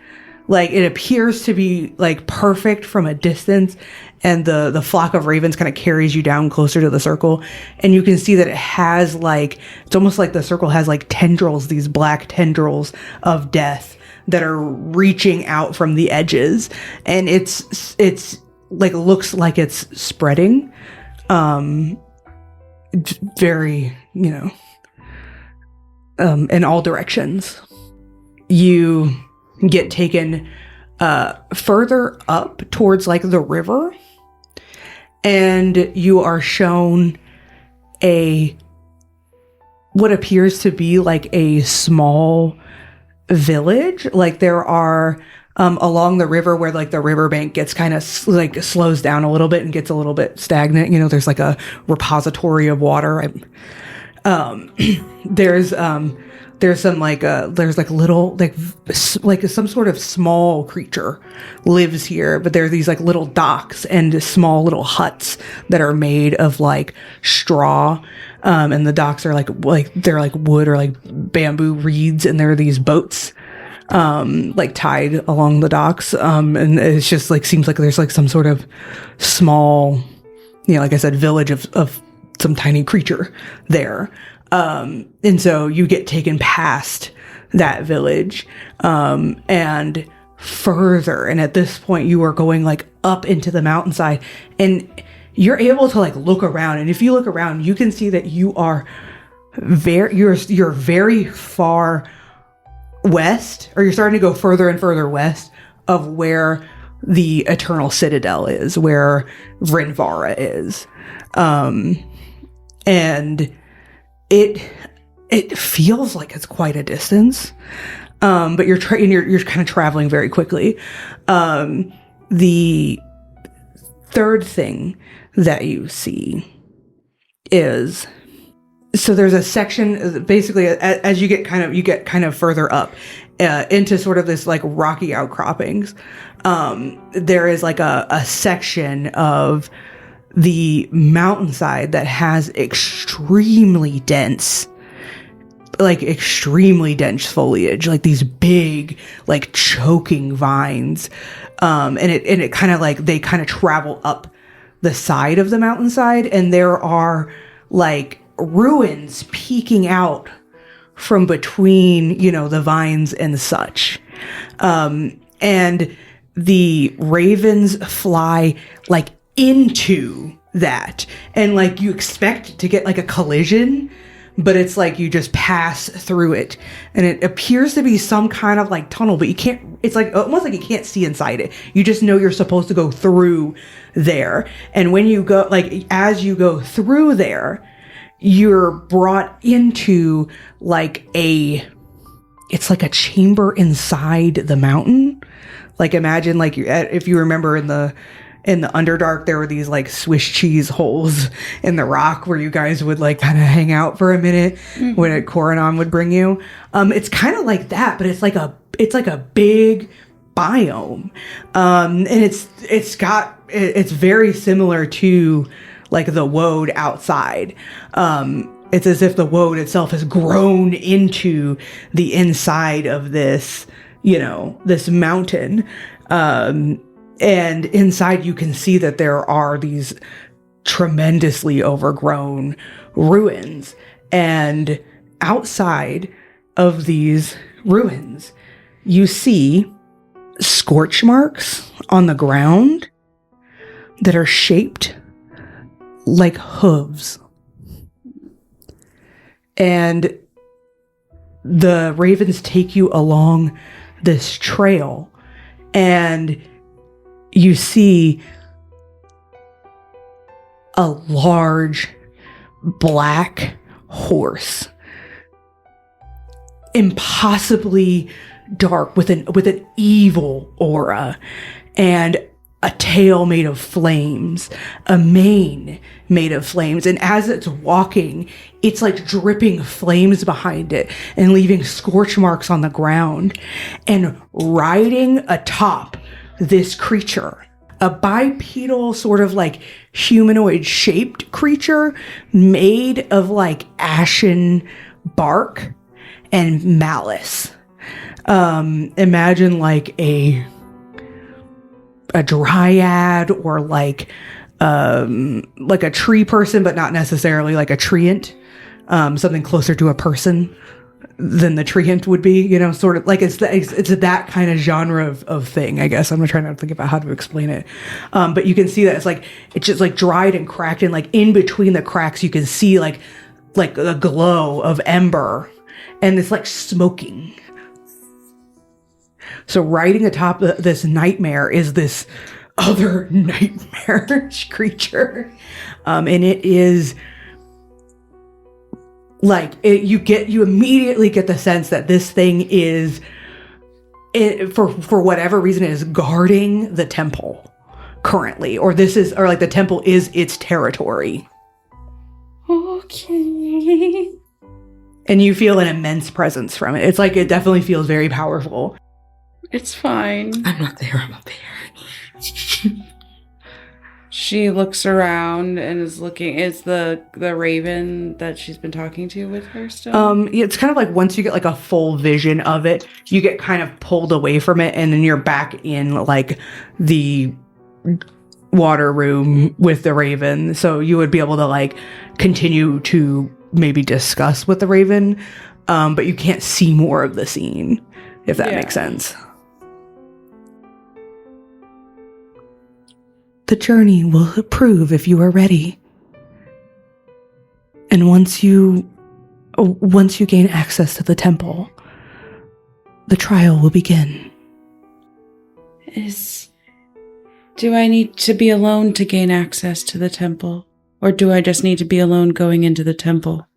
like, it appears to be, like, perfect from a distance, and the flock of ravens kind of carries you down closer to the circle, and you can see that it has, like, it's almost like the circle has, like, tendrils, these black tendrils of death that are reaching out from the edges, and it's like, looks like it's spreading, very, in all directions. You get taken further up towards, like, the river, and you are shown what appears to be, like, a small village. Like, there are along the river where, like, the riverbank gets kind of like slows down a little bit and gets a little bit stagnant. There's, like, a repository of water. There's some, like, there's, like, little, like some sort of small creature lives here, but there are these, like, little docks and small little huts that are made of, like, straw. And the docks are like they're like wood or, like, bamboo reeds, and there are these boats, like, tied along the docks. And it's just, like, seems like there's, like, some sort of small, like I said, village of some tiny creature there. And so you get taken past that village, and further. And at this point you are going, like, up into the mountainside, and you're able to, like, look around. And if you look around, you can see that you are you're very far west, or you're starting to go further and further west of where the Eternal Citadel is, where Rinvara is. And it feels like it's quite a distance, but you're kind of traveling very quickly. The third thing that you see is, so there's a section, basically, as you get kind of further up into sort of this, like, rocky outcroppings. There is, like, a section of the mountainside that has extremely dense foliage, like these big, like, choking vines. And it kind of, like, they kind of travel up the side of the mountainside, and there are, like, ruins peeking out from between, the vines and such. And the ravens fly, like, into that, and, like, you expect to get, like, a collision, but it's like you just pass through it, and it appears to be some kind of, like, tunnel, but you can't, it's like almost like you can't see inside it. You just know you're supposed to go through there. And when you go, like, as you go through there, you're brought into, like, it's like a chamber inside the mountain. Like, imagine, like, if you remember in the Underdark, there were these, like, Swiss cheese holes in the rock where you guys would, like, kind of hang out for a minute when a Coronon would bring you. It's kind of like that, but it's like a big biome. And it's very similar to, like, the woad outside. It's as if the woad itself has grown into the inside of this, this mountain. And inside you can see that there are these tremendously overgrown ruins. And outside of these ruins, you see scorch marks on the ground that are shaped like hooves. And the ravens take you along this trail, and you see a large black horse, impossibly dark, with an evil aura, and a tail made of flames, a mane made of flames. And as it's walking, it's like dripping flames behind it and leaving scorch marks on the ground. And riding atop this creature, a bipedal sort of like humanoid shaped creature made of like ashen bark and malice. Imagine like a dryad, or like a tree person, but not necessarily like a treant. Something closer to a person than the treant would be, you know, sort of like it's that kind of genre of thing, I guess. I'm trying to think about how to explain it. But you can see that it's just like dried and cracked, and like in between the cracks, you can see like a glow of ember, and it's like smoking. So riding atop this nightmare is this other nightmarish creature. And it is like, you immediately get the sense that this thing is, for whatever reason, is guarding the temple currently, or like the temple is its territory. Okay. And you feel an immense presence from it. It's like, it definitely feels very powerful. It's fine. I'm not there, I'm up there. She looks around and is looking. Is the raven that she's been talking to with her still? Yeah, it's kind of like once you get like a full vision of it, you get kind of pulled away from it, and then you're back in like the water room with the raven. So you would be able to like continue to maybe discuss with the raven, but you can't see more of the scene, if that makes sense. The journey will prove if you are ready. And once you gain access to the temple, the trial will begin. Do I need to be alone to gain access to the temple? Or do I just need to be alone going into the temple?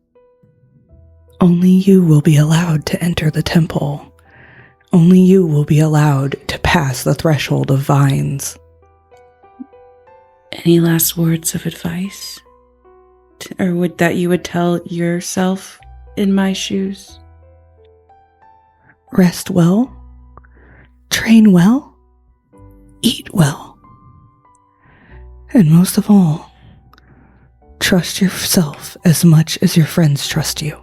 Only you will be allowed to enter the temple. Only you will be allowed to pass the threshold of vines. Any last words of advice? Or you would tell yourself in my shoes? Rest well, train well, eat well, and most of all, trust yourself as much as your friends trust you.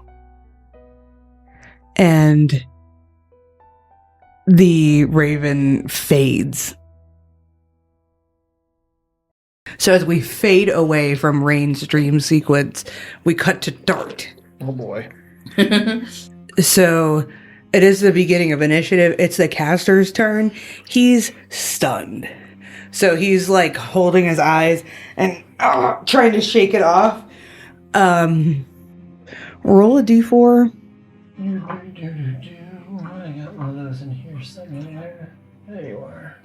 And the raven fades. So as we fade away from Rain's dream sequence, we cut to Dart. Oh boy. So it is the beginning of initiative. It's the caster's turn. He's stunned. So he's like holding his eyes and trying to shake it off. Roll a d4. I got one of those in here somewhere. There you are.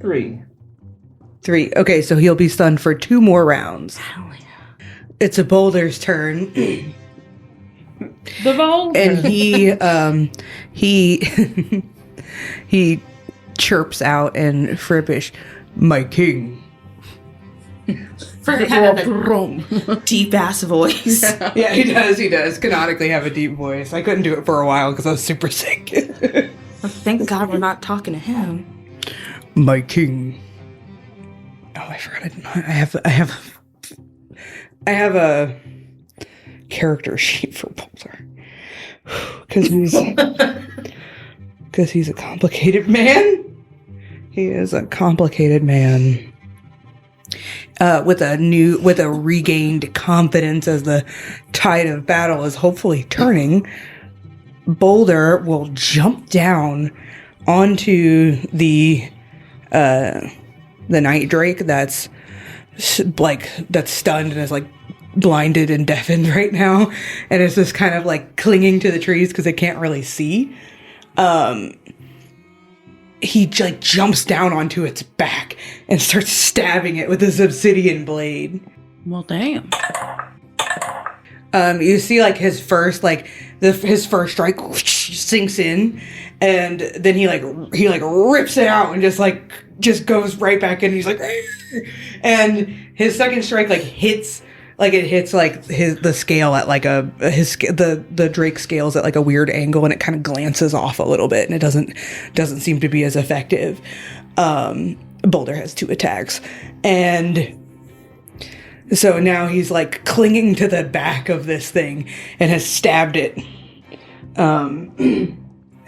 3. Okay, so he'll be stunned for 2 more rounds. Hell yeah. It's a boulder's turn. The boulder. And he chirps out in Frippish, "My king." Forget had a deep ass voice. Yeah, he does canonically have a deep voice. I couldn't do it for a while because I was super sick. Well, thank God we're not talking to him. My king. Oh, I forgot. I have a character sheet for Boulder because he's a complicated man. He is a complicated man with a regained confidence as the tide of battle is hopefully turning. Boulder will jump down onto the night drake that's stunned and is like blinded and deafened right now, and it's just kind of like clinging to the trees because it can't really see. He like jumps down onto its back and starts stabbing it with his obsidian blade. Well, damn. You see, like, his first strike sinks in, and then he rips it out and just goes right back in. And he's like, and his second strike hits the scale at the Drake scales at like a weird angle, and it kind of glances off a little bit, and it doesn't seem to be as effective. Boulder has 2 attacks, and so now he's like clinging to the back of this thing and has stabbed it.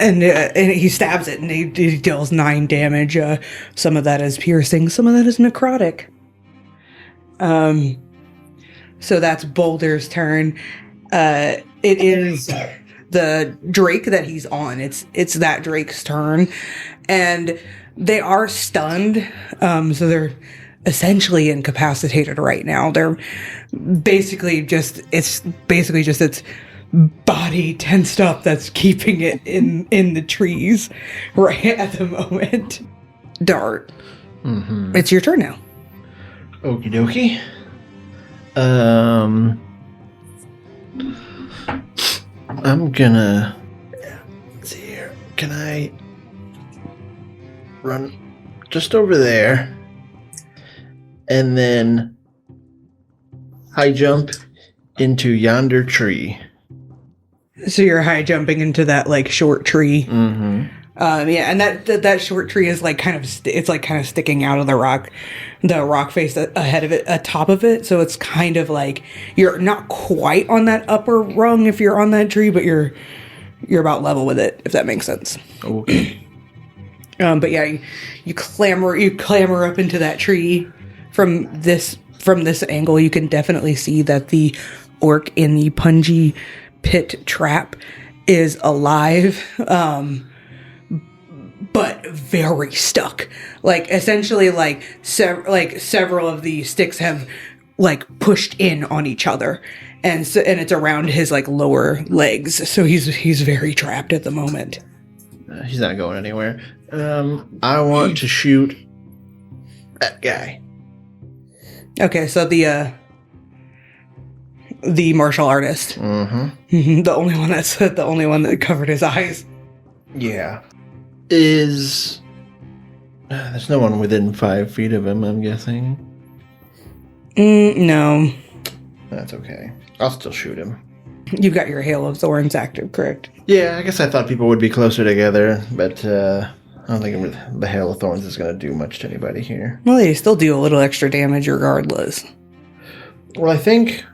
And he stabs it, and he deals 9 damage. Some of that is piercing, some of that is necrotic. So that's Boulder's turn. It is the Drake that he's on. It's that Drake's turn, and they are stunned. So they're essentially incapacitated right now. They're basically just its body tensed up that's keeping it in the trees right at the moment. Dart. Mm-hmm. It's your turn now. Okie dokie. I'm gonna... Let's see here. Can I run just over there and then high jump into yonder tree? So you're high jumping into that like short tree. Mm-hmm. Yeah, and that short tree is like kind of sticking out of the rock face ahead of it, atop of it. So it's kind of like you're not quite on that upper rung if you're on that tree, but you're about level with it, if that makes sense. Okay. But yeah, you clamber up into that tree. From this angle, you can definitely see that the orc in the punji pit trap is alive, but very stuck. Like essentially, several of the sticks have like pushed in on each other, and it's around his like lower legs. So he's very trapped at the moment. He's not going anywhere. I want to shoot that guy. Okay, so the martial artist. Mm-hmm. The only one that covered his eyes. Yeah. There's no one within 5 feet of him, I'm guessing. No. That's okay. I'll still shoot him. You've got your Hail of Thorns active, correct? Yeah, I guess I thought people would be closer together, but I don't think the Hail of Thorns is going to do much to anybody here. Well, they still do a little extra damage regardless. Well, I think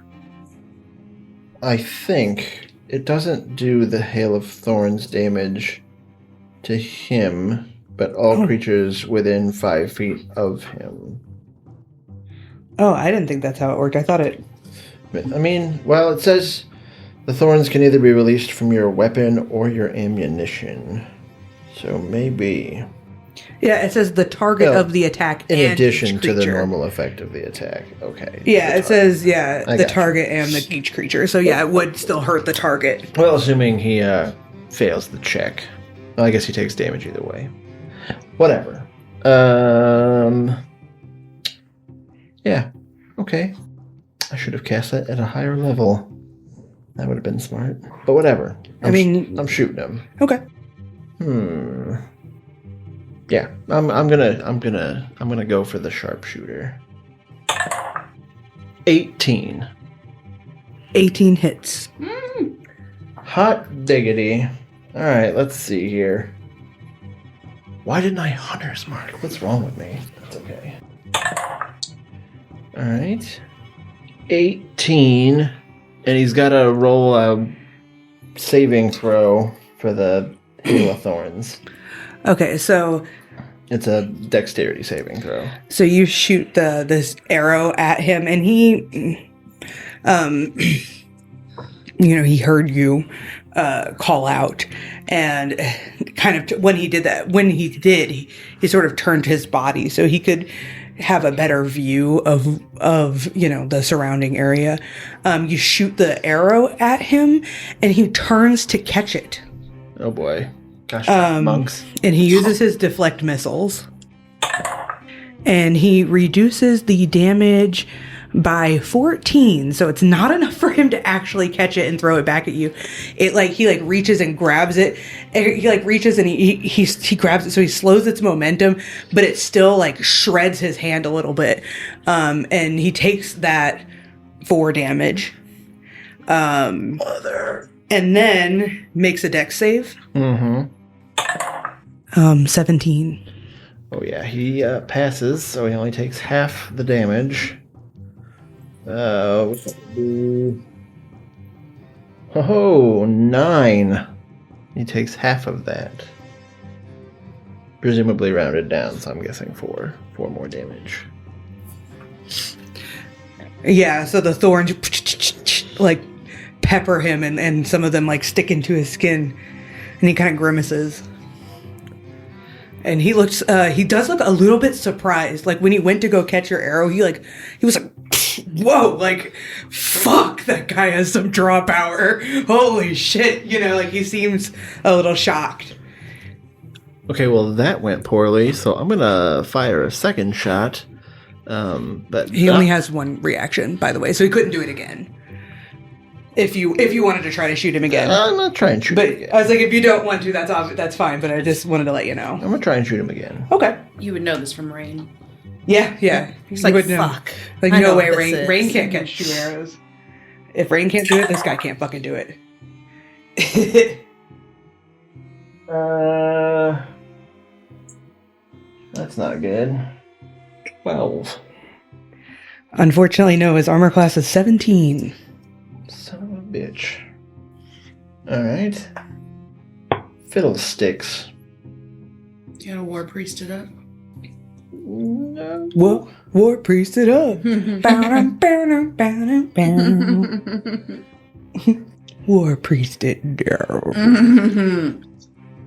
it doesn't do the Hail of Thorns damage to him, but all creatures within 5 feet of him. Oh, I didn't think that's how it worked. I thought it... I mean, well, it says the thorns can either be released from your weapon or your ammunition. So maybe... Yeah, it says the target of the attack in and addition each to the creature. normal effect of the attack. Okay. Yeah, it says, the target and each creature. So yeah, it would still hurt the target. Well, assuming he fails the check. Well, I guess he takes damage either way. Whatever. Yeah. Okay. I should have cast that at a higher level. That would have been smart. But whatever. I'm shooting him. Okay. Yeah, I'm gonna go for the sharpshooter. 18. 18 hits. Hot diggity. Alright, let's see here. Why didn't I Hunter's Mark? What's wrong with me? That's okay. Alright. 18. And he's gotta roll a saving throw for the Hail of Thorns. Okay, so... It's a dexterity saving throw. So you shoot this arrow at him, and he... he heard you call out, and kind of when he did that, he sort of turned his body so he could have a better view of the surrounding area. You shoot the arrow at him, and he turns to catch it. Oh boy. Gosh, monks. And he uses his deflect missiles. And he reduces the damage by 14. So it's not enough for him to actually catch it and throw it back at you. He reaches and grabs it. He reaches and he grabs it. So he slows its momentum, but it still shreds his hand a little bit. And he takes that 4 damage. Mother. And then makes a dex save. 17. Oh yeah, he passes, so he only takes half the damage. What's that do? Oh, 9. He takes half of that. Presumably rounded down, so I'm guessing 4 more damage. Yeah, so the thorns pepper him, and some of them stick into his skin, and he kind of grimaces. And he does look a little bit surprised. When he went to go catch your arrow, he was like, whoa, fuck, that guy has some draw power. Holy shit. He seems a little shocked. Okay, well that went poorly, so I'm gonna fire a second shot. But he only has 1 reaction, by the way, so he couldn't do it again. If you wanted to try to shoot him again. I'm not trying to shoot him again. I was like, if you don't want to, that's fine, but I just wanted to let you know. I'm gonna try and shoot him again. Okay. You would know this from Rain. Yeah. He's like, fuck. No way, Rain can't catch 2 arrows. If Rain can't do it, this guy can't fucking do it. That's not good. 12. Unfortunately, no, his armor class is 17. Son of a bitch. Alright. Fiddlesticks. You gotta war priest it up. No. War priest it up. War priest it down.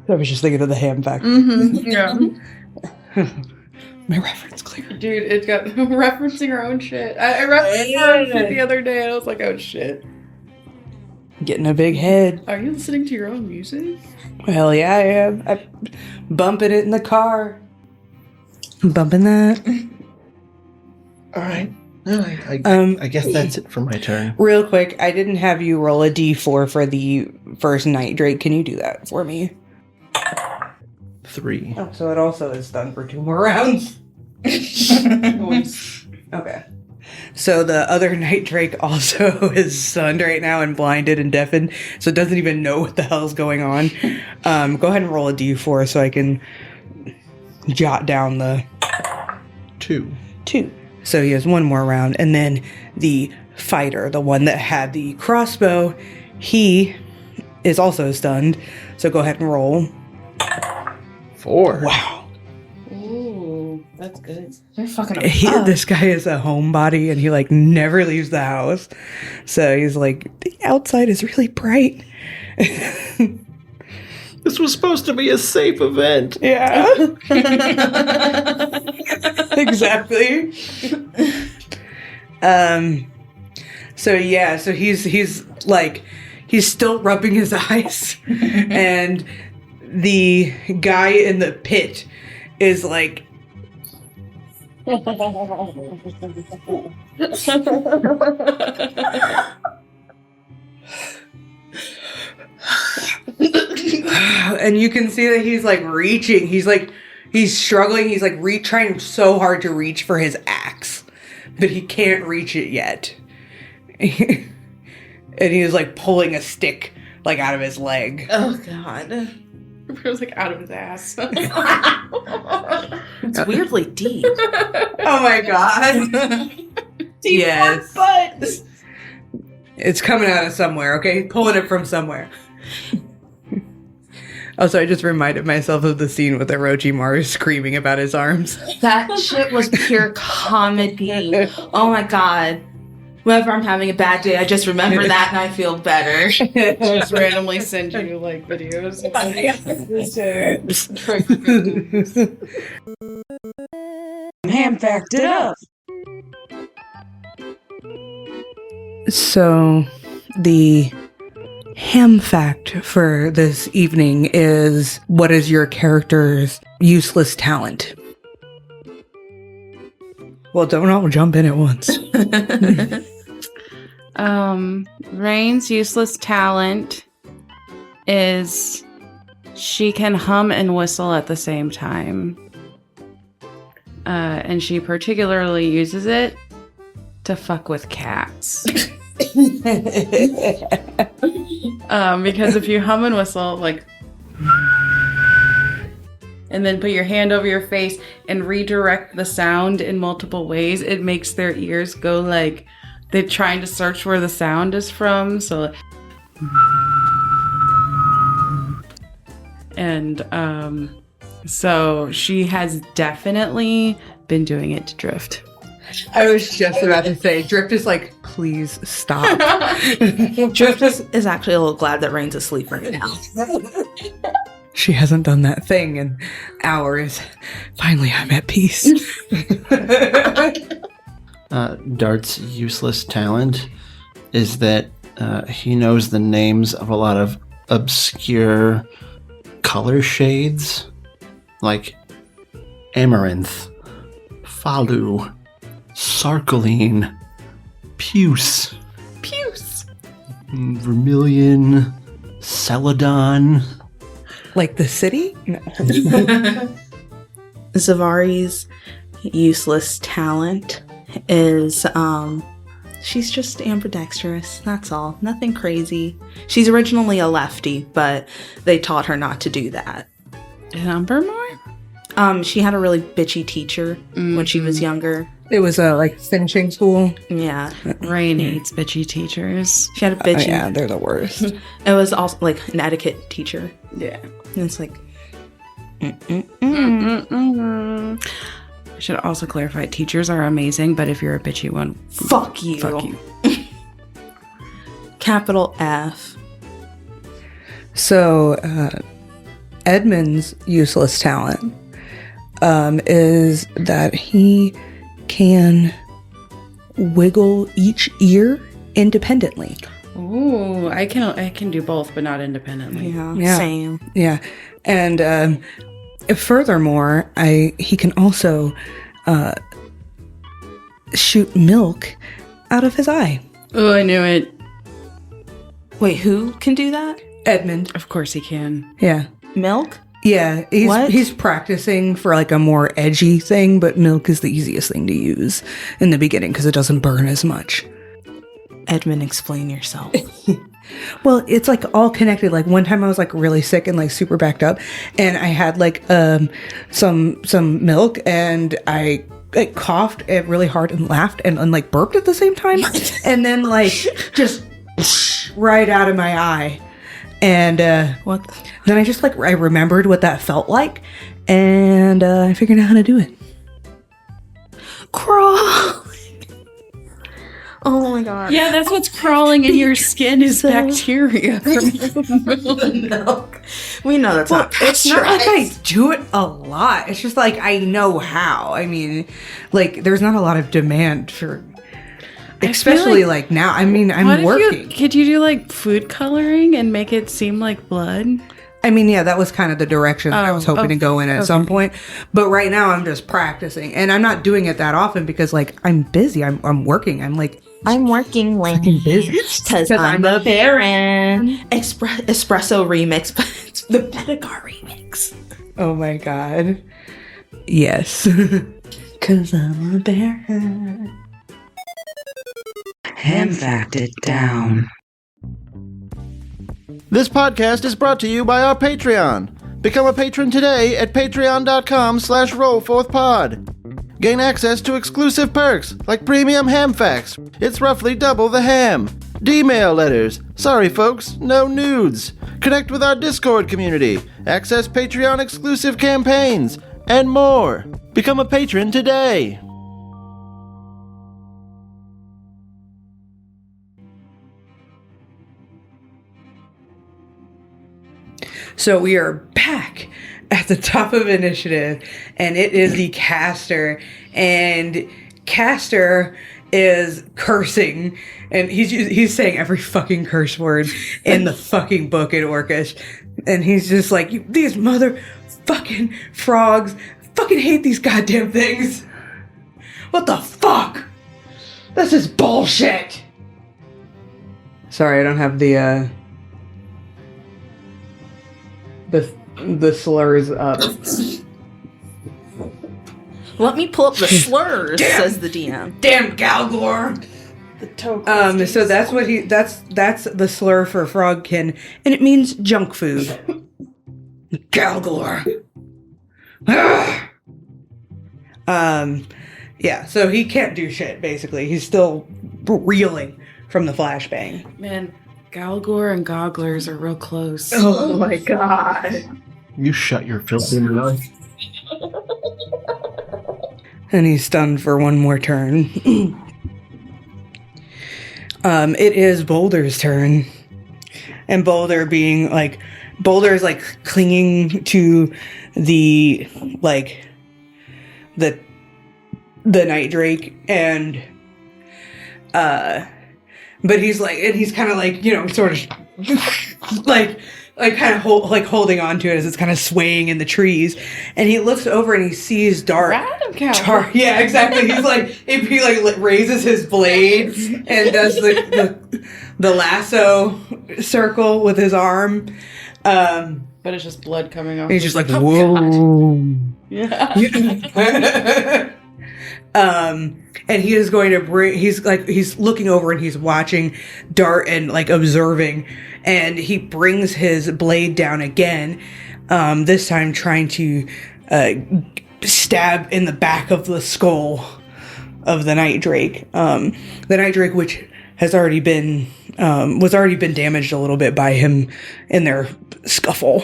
I was just thinking of the Ham Factory. Yeah. My reference clear. Dude, it's got referencing our own shit. I referenced our own shit the other day and I was like, oh shit. Getting a big head. Are you listening to your own music? Hell yeah, I am. I'm bumping it in the car. I'm bumping that. Alright. I guess that's it for my turn. Real quick, I didn't have you roll a d4 for the first night drake. Can you do that for me? 3. Oh, so it also is done for 2 more rounds. Okay. So the other night drake also is stunned right now and blinded and deafened, so it doesn't even know what the hell's going on. Go ahead and roll a d4 so I can jot down the 2. So he has 1 more round, and then the fighter, the one that had the crossbow, he is also stunned. So go ahead and roll. 4. Wow. Ooh, that's good. They're fucking This guy is a homebody, and he never leaves the house. So he's like, the outside is really bright. This was supposed to be a safe event. Yeah. Exactly. So he's still rubbing his eyes, and the guy in the pit is like, and you can see that he's reaching. He's struggling. He's trying so hard to reach for his axe, but he can't reach it yet. And he's pulling a stick out of his leg. Oh god. It was out of his ass. It's weirdly deep. Oh my god. Deep yes. butt. It's coming out of somewhere, okay? Pulling it from somewhere. Also, I just reminded myself of the scene with Orochimaru screaming about his arms. That shit was pure comedy. Oh my god. Whenever I'm having a bad day, I just remember that and I feel better. Just randomly send you videos. Ham fact it up. So, the ham fact for this evening is, what is your character's useless talent? Well, don't all jump in at once. Rain's useless talent is she can hum and whistle at the same time. And she particularly uses it to fuck with cats. Because if you hum and whistle, like, and then put your hand over your face and redirect the sound in multiple ways, it makes their ears go like they're trying to search where the sound is from. So, and so she has definitely been doing it to Drift. I was just about to say, Drift is like, please stop. Drift is actually a little glad that Rain's asleep right now. She hasn't done that thing in hours. Finally, I'm at peace. Dart's useless talent is that he knows the names of a lot of obscure color shades, like amaranth, falu, sarcoline, puce, vermilion, celadon. Like the city? No. Zevari's useless talent is she's just ambidextrous. That's all. Nothing crazy. She's originally a lefty, but they taught her not to do that. Number more? She had a really bitchy teacher when she was younger. It was like finishing school. Yeah. Rain hates bitchy teachers. She had a bitchy. Yeah, they're the worst. It was also like an etiquette teacher. Yeah. And it's like, I should also clarify, teachers are amazing, but if you're a bitchy one, fuck you. Fuck you. Capital F. So, Edmond's useless talent is that he can wiggle each ear independently. Ooh, I can do both, but not independently. Yeah. Same. Yeah, and furthermore, he can also shoot milk out of his eye. Oh, I knew it. Wait, who can do that? Edmond. Of course he can. Yeah. Milk? Yeah, he's practicing for like a more edgy thing, but milk is the easiest thing to use in the beginning because it doesn't burn as much. Edmond, explain yourself. Well, it's like all connected. Like one time I was like really sick and like super backed up, and I had like some milk, and I like coughed really hard and laughed and like burped at the same time, and then like just right out of my eye. And what? Then I just like I remembered what that felt like, and I figured out how to do it. Crawl. Oh my god. Yeah, that's what's crawling in your skin is bacteria from the milk. We know that's not. It's not like I do it a lot. It's just like I know how. I mean, like there's not a lot of demand for, especially like now. I mean, I'm working. Could you do like food coloring and make it seem like blood? I mean, yeah, that was kind of the direction I was hoping to go in at some point. But right now, I'm just practicing, and I'm not doing it that often because like I'm busy. I'm working. I'm working fucking busy because I'm a Baron. Espresso remix, but it's the Pedigar remix. Oh my god. Yes. Because I'm a Baron. Ham fact it down. This podcast is brought to you by our Patreon. Become a patron today at patreon.com/rollforthpod. Gain access to exclusive perks like premium ham facts. It's roughly double the ham. D-mail letters. Sorry folks, no nudes. Connect with our Discord community. Access Patreon exclusive campaigns. And more. Become a patron today. So we are back at the top of initiative, and it is the caster, and caster is cursing, and he's saying every fucking curse word in the fucking book in Orcish, and he's just like, these motherfucking frogs, fucking hate these goddamn things. What the fuck? This is bullshit! Sorry, I don't have the slurs up. Let me pull up the slurs, says the DM. Damn Galgor! So that's what that's the slur for Frogkin, and it means junk food. Galgor. Yeah, so he can't do shit, basically. He's still reeling from the flashbang. Man, Galgor and Gogglers are real close. Oh my god. You shut your filthy mouth. And he's stunned for one more turn. It is Boulder's turn. And Boulder is clinging to the Night Drake, and but he's kind of sort of holding on to it as it's kind of swaying in the trees, and he looks over and he sees Dart. Yeah, exactly. He raises his blade and does the lasso circle with his arm. But it's just blood coming off. He's just like, whoa. Yeah. And he is going to he's looking over and he's watching Dart and observing, and he brings his blade down again, this time trying to stab in the back of the skull of the Night Drake. The Night Drake, which has already been damaged a little bit by him in their scuffle.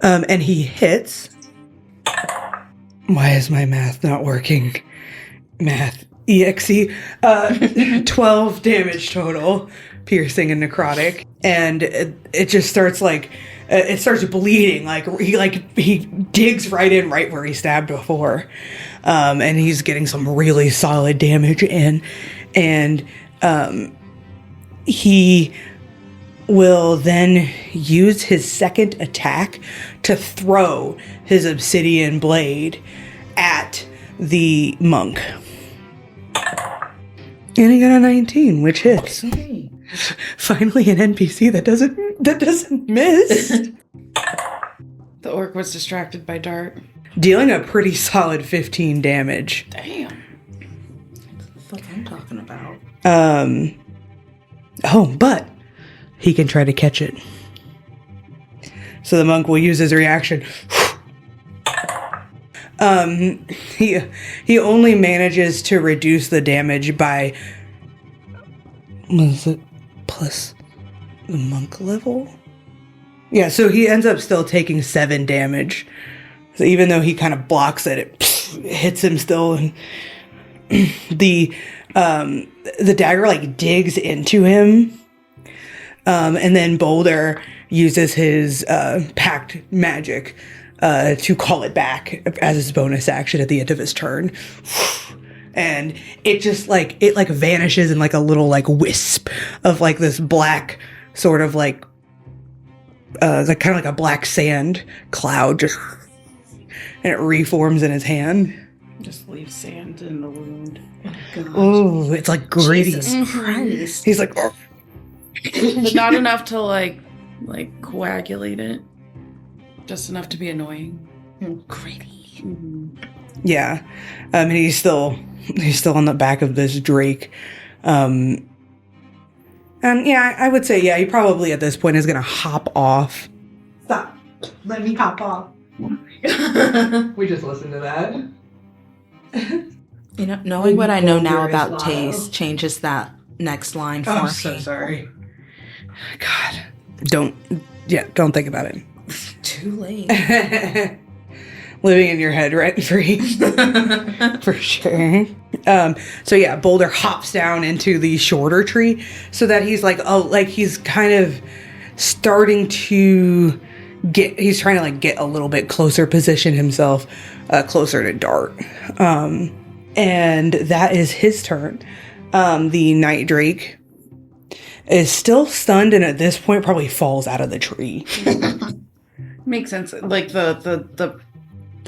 And he hits. Why is my math not working? Math. EXE. 12 damage total. Piercing and necrotic. And it just starts it starts bleeding. He digs right in right where he stabbed before. And he's getting some really solid damage in. And he will then use his second attack to throw his obsidian blade at the monk. And he got a 19, which hits. Okay. Finally an NPC that doesn't miss. The orc was distracted by Dart. Dealing a pretty solid 15 damage. Damn. What the fuck I'm talking about? But he can try to catch it. So the monk will use his reaction. He only manages to reduce the damage by, what is it, plus the monk level? Yeah, so he ends up still taking 7 damage. So even though he kind of blocks it, it hits him still. And the dagger digs into him. And then Boulder uses his pact magic to call it back as his bonus action at the end of his turn. And it just it vanishes in a little wisp of this black sort of kind of like a black sand cloud, just, and it reforms in his hand. Just leave sand in the wound. Oh, it's gritty. Jesus Christ. He's like, oh. But not enough to coagulate it. Just enough to be annoying. Gritty. Mm-hmm. Yeah. And he's still on the back of this Drake. And yeah, I would say, yeah, he probably at this point is going to hop off. Stop. Let me hop off. We just listened to that. Knowing what I know now about taste changes that next line for me. I'm so sorry. God. Don't think about it. Too late. Living in your head rent free. For sure. So yeah, Boulder hops down into the shorter tree so that he's he's kind of starting to he's trying to get a little bit closer, position himself closer to Dart. And that is his turn. The Night Drake is still stunned and at this point probably falls out of the tree. Makes sense. The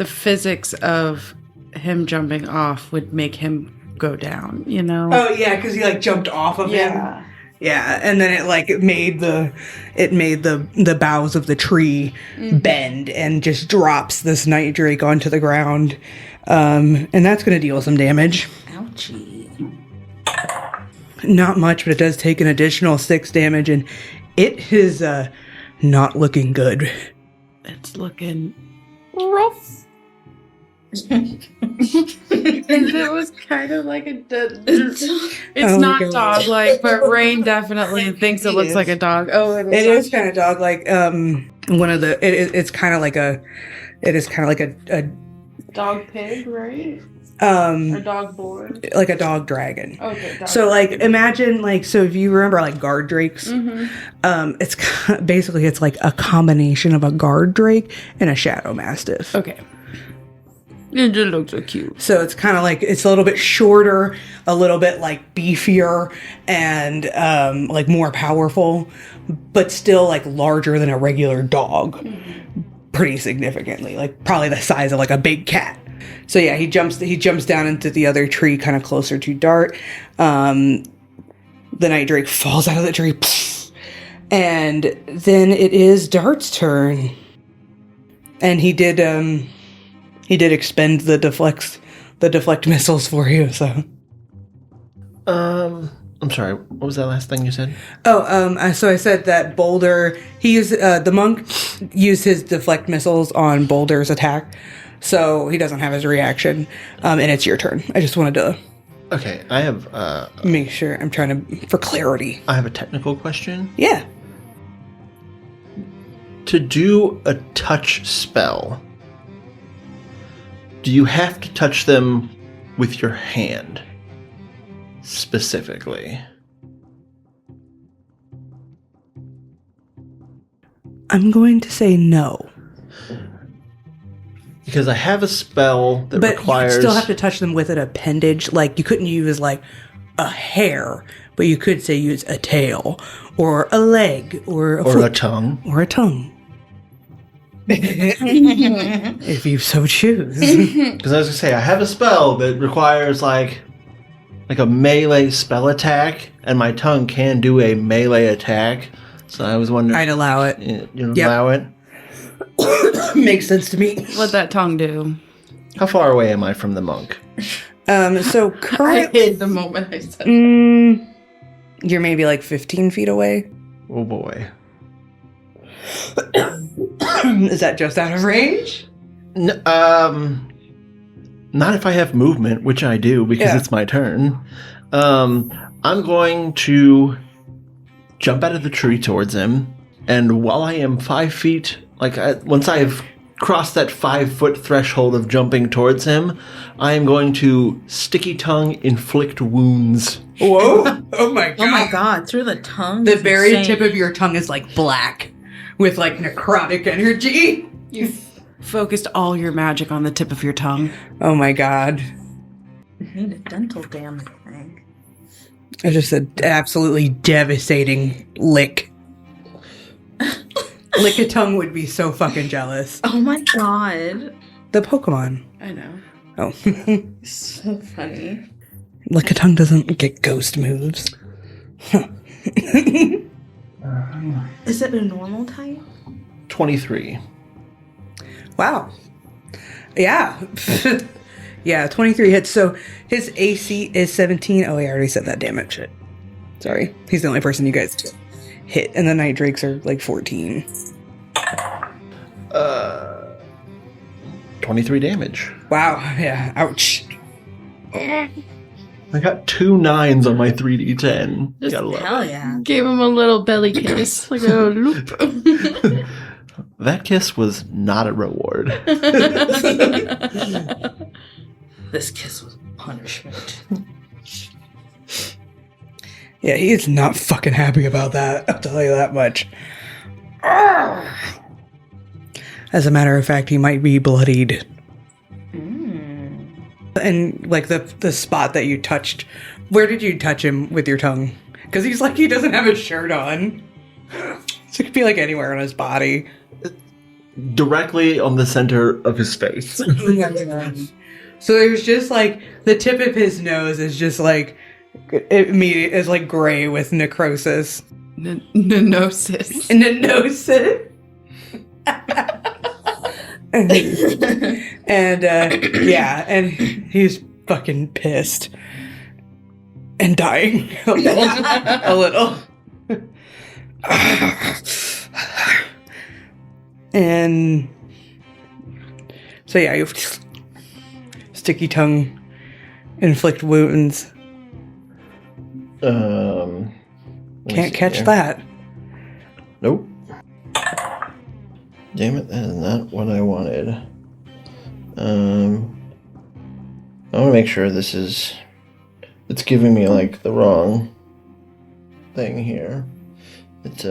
physics of him jumping off would make him go down, you know? Oh yeah, because he like jumped off of him. Yeah, and then it made the boughs of the tree bend and just drops this night drake onto the ground, and that's going to deal some damage. Ouchie. Not much, but it does take an additional 6 damage, and it is not looking good. It's looking rough. It was kind of like it's not dog-like, but Rain definitely thinks it looks like a dog. Oh, it is kind of dog-like. It's kind of like a dog pig, right? A dog boy, like a dog dragon. Okay. So imagine so if you remember guard drakes, it's basically it's like a combination of a guard drake and a shadow mastiff. Okay. It just looks so cute. So it's kind of it's a little bit shorter, a little bit beefier, and more powerful, but still larger than a regular dog, pretty significantly, probably the size of a big cat. So yeah, he jumps down into the other tree, kind of closer to Dart. The night drake falls out of the tree, and then it is Dart's turn, and he did expend the deflect missiles for you. So, I'm sorry. What was that last thing you said? So I said that Boulder. The monk used his deflect missiles on Boulder's attack, so he doesn't have his reaction. And it's your turn. I just wanted to. Okay, I have. Make sure I'm trying to for clarity. I have a technical question. Yeah. To do a touch spell, do you have to touch them with your hand specifically? I'm going to say no. Because I have a spell that requires... But you still have to touch them with an appendage. You couldn't use, a hair, but you could say use a tail, or a leg, or a foot. Or a tongue. Or a tongue. If you so choose. Because I was going to say, I have a spell that requires, a melee spell attack, and my tongue can do a melee attack. So I was wondering... I'd allow it. You'd allow it? Makes sense to me. What'd that tongue do? How far away am I from the monk? So currently... I hid the moment I said that. You're maybe 15 feet away. Oh boy. Is that just out of range? Not if I have movement, which I do because it's my turn. I'm going to jump out of the tree towards him, and while I am 5 feet, once I have crossed that 5-foot threshold of jumping towards him, I am going to sticky tongue inflict wounds. Whoa! Oh my god! Oh my god! Through the tongue. The very tip of your tongue is black, with necrotic energy. You focused all your magic on the tip of your tongue. Oh my god! I need a dental dam thing. It's just an absolutely devastating lick. Lick a tongue would be so fucking jealous. Oh my god! The Pokemon. I know. Oh, So funny. Lick a tongue doesn't get ghost moves. Is it a normal type? 23. Wow. Yeah. Yeah, 23 hits. So his AC is 17. Oh, I already said that. Damn it. Shit. Sorry. He's the only person you guys hit. And the Night Drakes are 14. 23 damage. Wow. Yeah. Ouch. I got 2 9s on my 3d10. Gotta love Hell it. yeah. Gave him a little belly kiss. Like a loop. That kiss was not a reward. This kiss was punishment. Yeah, he is not fucking happy about that. I'll tell you that much. As a matter of fact, he might be bloodied. And the spot that you touched, where did you touch him with your tongue? Because he doesn't have his shirt on. So it could be anywhere on his body. Directly on the center of his face. So there's just like the tip of his nose is just like immediate is like gray with necrosis. Nenosis. Nenosis. and yeah, and he's fucking pissed and dying a little. And so yeah, you sticky tongue inflict wounds. Can't catch that. Nope. Damn it, that is not what I wanted. I want to make sure this is... It's giving me, like, the wrong thing here. It's,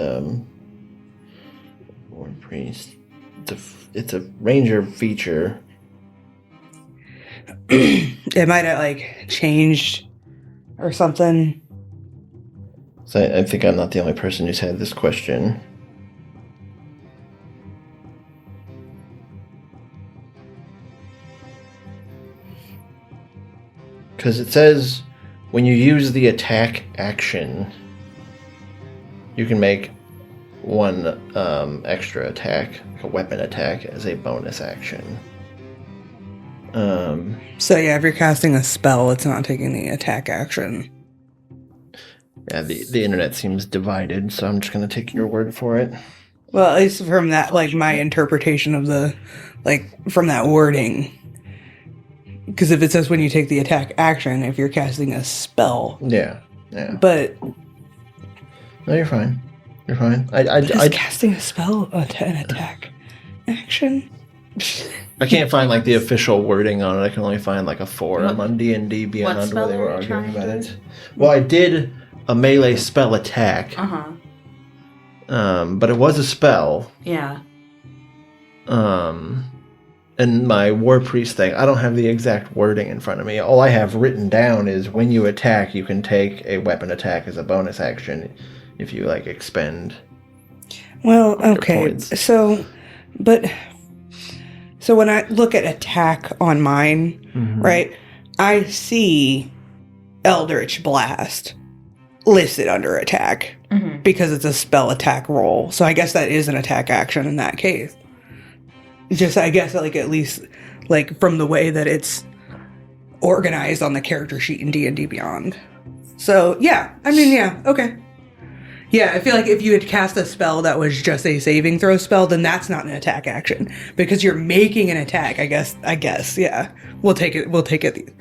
War Priest. It's a ranger feature. It might have, like, changed or something. So I think I'm not the only person who's had this question. Because it says when you use the attack action, you can make one extra attack, like a weapon attack, as a bonus action. So yeah, if you're casting a spell, it's not taking the attack action. Yeah, the internet seems divided, so I'm just going to take your word for it. Well, at least from that, like, my interpretation of the, like, from that wording. Because if it says when you take the attack action, if you're casting a spell. Yeah. But... No, you're fine. You're fine. Is casting a spell an attack action? I can't find, like, the official wording on it. I can only find, like, a forum on D&D Beyond where they were arguing about it. Well, I did a melee spell attack. But it was a spell. Yeah. And my War Priest thing, I don't have the exact wording in front of me. All I have written down is when you attack, you can take a weapon attack as a bonus action if you, like, expend. Well, okay. Points. So when I look at attack on mine, right, I see Eldritch Blast listed under attack because it's a spell attack roll. So I guess that is an attack action in that case. Just, I guess, like, at least, like, from the way that it's organized on the character sheet in D&D Beyond. So, yeah. I mean, yeah. Okay. Yeah, I feel like if you had cast a spell that was just a saving throw spell, then that's not an attack action. Because you're making an attack, I guess, yeah. We'll take it.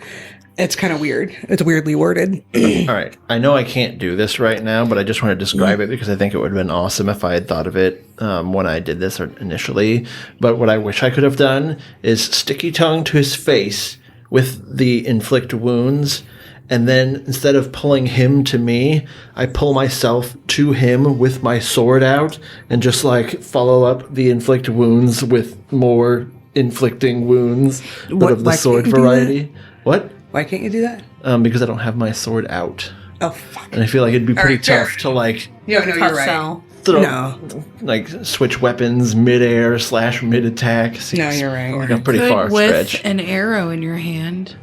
It's kind of weird. It's weirdly worded. All right. I know I can't do this right now, but I just want to describe it because I think it would have been awesome if I had thought of it when I did this initially. But what I wish I could have done is sticky tongue to his face with the inflict wounds, and then instead of pulling him to me, I pull myself to him with my sword out and just, like, follow up the inflict wounds with more inflicting wounds, but of the sword variety. What? Why can't you do that? Because I don't have my sword out. Oh, fuck. And I feel like it'd be pretty tough to, like... No, you're right. Throw, like, switch weapons mid-air / mid-attack. No, you're right. Like a pretty far with stretch. An arrow in your hand.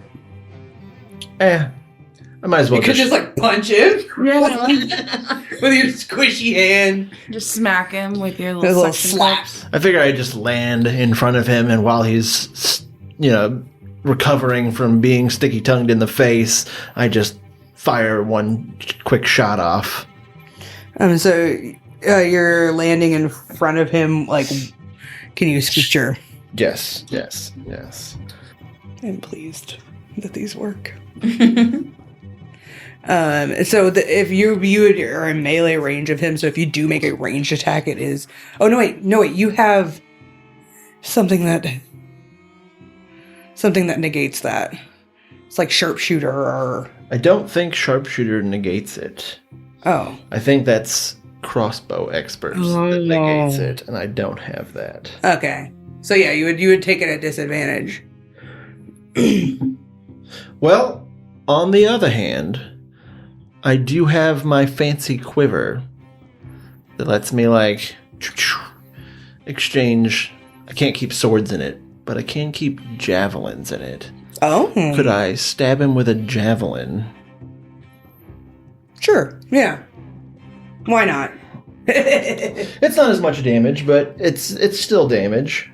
I might as well you could just, like, punch him. Yeah. With your squishy hand. Just smack him with your little slaps. I figure I just land in front of him, and while he's, recovering from being sticky-tongued in the face, I just fire one quick shot off. So you're landing in front of him, like, can you speak your... Yes. I'm pleased that these work. So if you are in melee range of him, so if you do make a ranged attack, it is... Oh, no, wait, you have something that negates that. It's like sharpshooter or... I don't think sharpshooter negates it. Oh. I think that's crossbow experts that negates it, and I don't have that. Okay. So yeah, you would take it at disadvantage. Well, on the other hand, I do have my fancy quiver that lets me, like, exchange... I can't keep swords in it, but I can keep javelins in it. Oh. Could I stab him with a javelin? Sure, yeah. Why not? It's not as much damage, but it's still damage.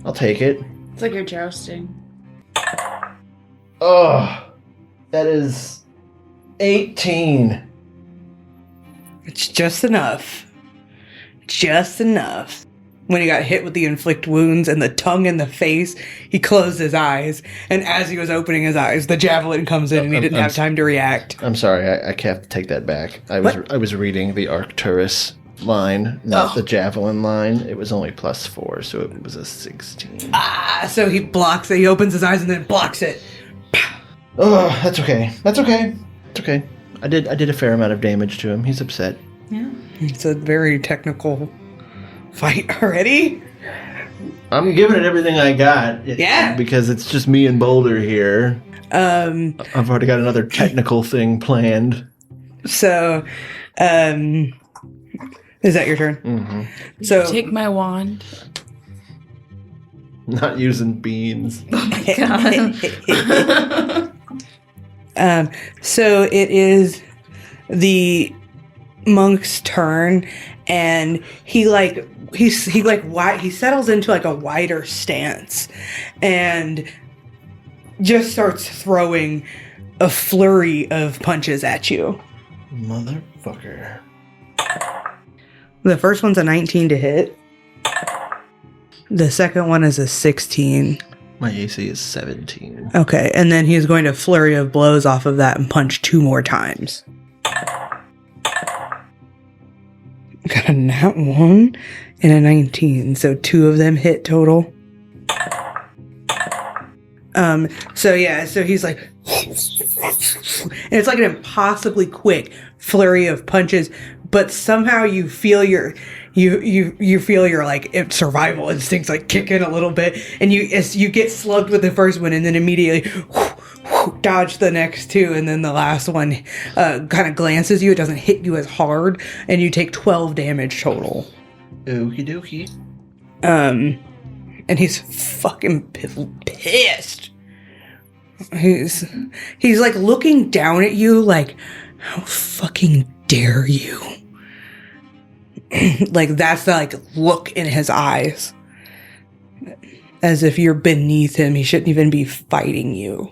I'll take it. It's like you're jousting. Oh, that is 18. It's just enough. Just enough. When he got hit with the inflict wounds and the tongue in the face, he closed his eyes. And as he was opening his eyes, the javelin comes in and he didn't have time to react. I'm sorry, I can't take that back. I was reading the Arcturus line, not the javelin line. It was only +4, so it was a 16. So he blocks it. He opens his eyes and then blocks it. Oh, that's okay. That's okay. It's okay. I did a fair amount of damage to him. He's upset. Yeah. It's a very technical fight already. I'm giving it everything I got. Yeah. Because it's just me and Boulder here. I've already got another technical thing planned. So, is that your turn? Mm-hmm. So take my wand. Not using beans. So it is the monk's turn, and he settles into like a wider stance, and just starts throwing a flurry of punches at you. Motherfucker. The first one's a 19 to hit. The second one is a 16. My AC is 17. Okay, and then he's going to flurry of blows off of that and punch 2 more times. Got a nat 1 and a 19, so 2 of them hit total. So he's like, and it's like an impossibly quick flurry of punches, but somehow you feel your like survival instincts like kick in a little bit, and you get slugged with the first one and then immediately dodge the next 2, and then the last one kind of glances you. It doesn't hit you as hard, and you take 12 damage total. Okie dokie. And he's fucking pissed. He's like looking down at you like, how fucking dare you? Like that's the like look in his eyes. As if you're beneath him. He shouldn't even be fighting you.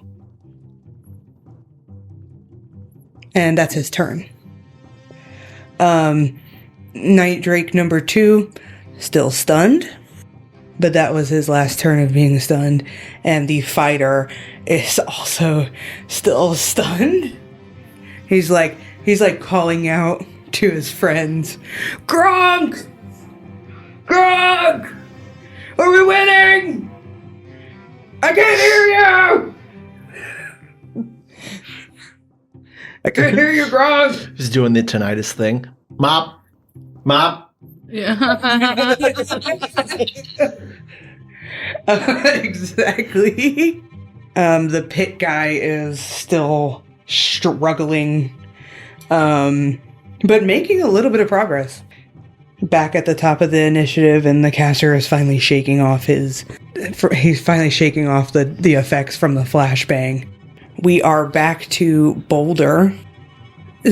And that's his turn. Night Drake number 2, still stunned. But that was his last turn of being stunned. And the fighter is also still stunned. He's like calling out to his friends. Gronk! Gronk! Are we winning? I can't hear you! I can't hear you, Gronk! He's doing the tinnitus thing. Mop! Mop! Yeah. Exactly. The pit guy is still struggling, but making a little bit of progress. Back at the top of the initiative, and the caster is finally shaking off he's finally shaking off the effects from the flashbang. We are back to Boulder.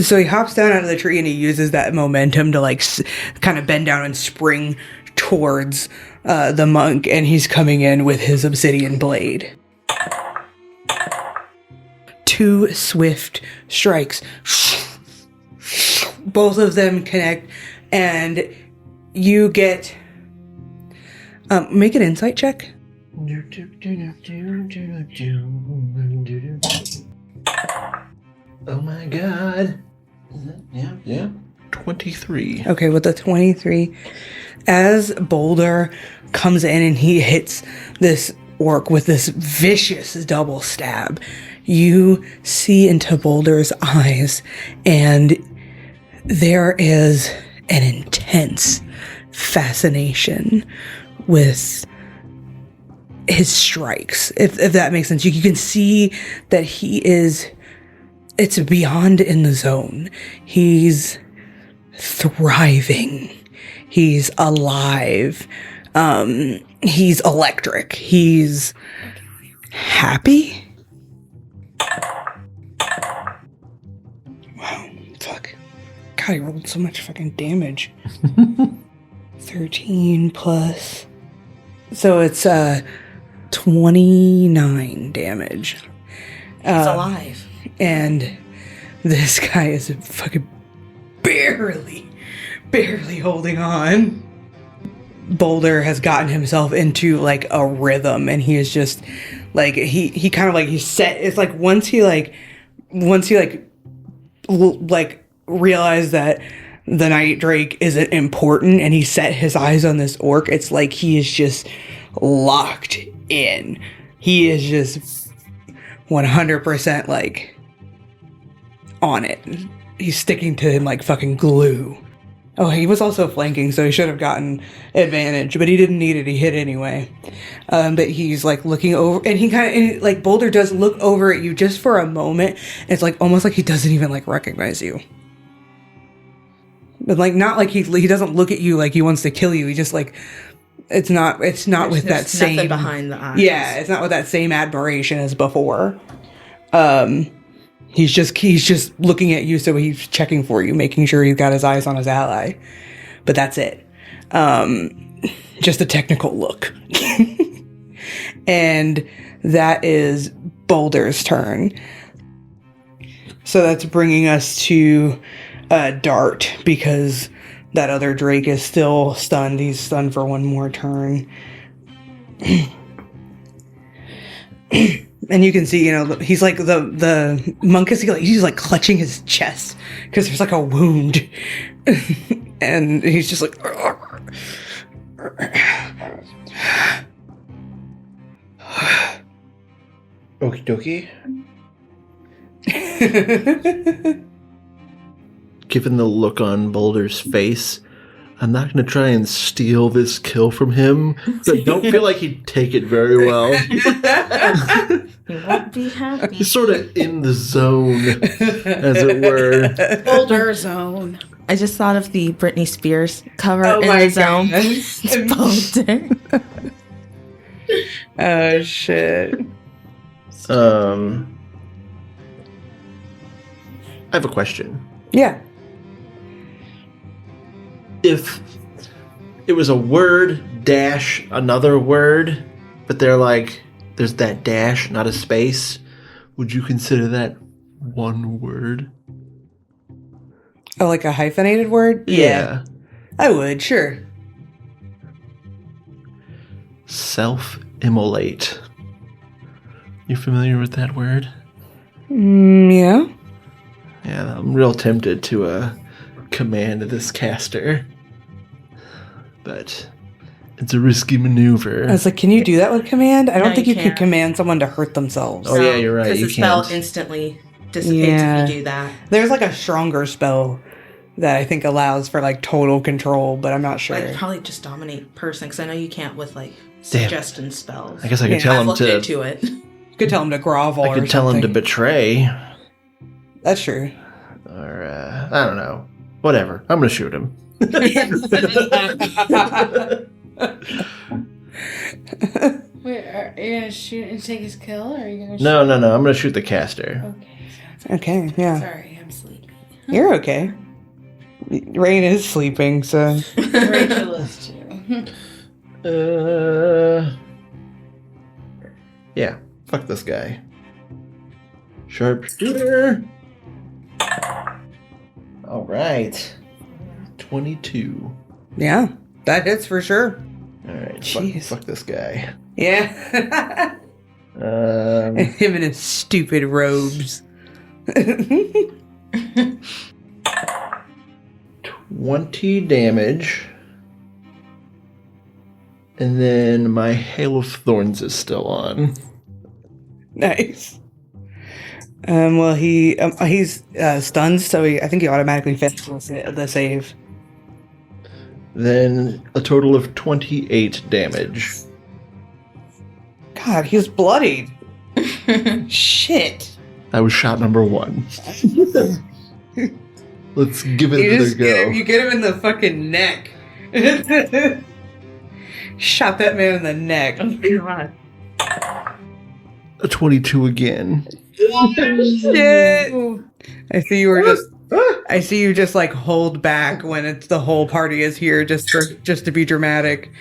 So he hops down out of the tree and he uses that momentum to like kind of bend down and spring towards the monk, and he's coming in with his obsidian blade. 2 swift strikes. Both of them connect, and you get make an insight check. Oh my god. Yeah. 23. Okay, with the 23, as Boulder comes in and he hits this orc with this vicious double stab, you see into Boulder's eyes, and there is an intense fascination with his strikes, if that makes sense. You can see that it's beyond in the zone. He's thriving. He's alive. He's electric. He's happy? Wow, fuck. God, I rolled so much fucking damage. 13 plus. So it's 29 damage. It's alive. And this guy is fucking barely holding on. Boulder has gotten himself into like a rhythm, and he is just like he kind of like he's set. It's like once he realized that the night drake isn't important, and he set his eyes on this orc, it's like he is just locked in. He is just 100% like on it. He's sticking to him like fucking glue. Oh, he was also flanking, so he should have gotten advantage, but he didn't need it. He hit anyway. But he's like looking over, and he kind of like Boulder does look over at you just for a moment. It's like almost like he doesn't even like recognize you. But like not like he doesn't look at you like he wants to kill you. He just like it's not with that same nothing behind the eyes. Yeah, it's not with that same admiration as before. He's just looking at you, so he's checking for you, making sure he's got his eyes on his ally. But that's it. Just a technical look. And that is Boulder's turn. So that's bringing us to Dart, because that other Drake is still stunned. He's stunned for one more turn. And you can see, he's like the monk is he's like clutching his chest because there's like a wound, and he's just like, okie dokie. Given the look on Boulder's face, I'm not going to try and steal this kill from him. I don't feel like he'd take it very well. He won't be happy. He's sort of in the zone, as it were. Boulder zone. I just thought of the Britney Spears cover Oh in my the zone. God. It's Boulder. Oh shit. I have a question. Yeah. If it was a word dash another word, but they're like, there's that dash, not a space, would you consider that one word? Oh, like a hyphenated word? Yeah. I would, sure. Self-immolate. You familiar with that word? Yeah. Yeah, I'm real tempted to command this caster. But it's a risky maneuver. I was like, can you do that with command? I don't think you can can't. command someone to hurt themselves. Oh, yeah, you're right. Because You the spell can't. instantly dissipates Yeah. if you do that. There's like a stronger spell that I think allows for like total control, but I'm not sure. Like probably just dominate person, because I know you can't with like suggestion spells. I guess I could Yeah, tell I've him looked to. into it. You could tell him to grovel. I could or tell him to something. betray, That's true. or I don't know. Whatever. I'm gonna shoot him. Wait, are you gonna shoot and take his kill, or are you gonna? No. I'm gonna shoot the caster. Okay. Okay, yeah. Sorry, I'm sleepy. You're okay. Rain is sleeping, so. Rachel is too. Yeah. Fuck this guy. Sharpshooter. All right. 22. Yeah, that hits for sure. All right. Jeez. Fuck this guy. Yeah. Um, Him in his stupid robes. 20 damage. And then my Hail of Thorns is still on. Nice. Well, he's stunned, so I think he automatically fails the save. Then a total of 28 damage. God, he was bloodied. Shit. That was shot number 1. Let's give it You another just go. you get him in the fucking neck. Shot that man in the neck. a 22 again. Shit! I see you just like hold back when it's the whole party is here just to be dramatic.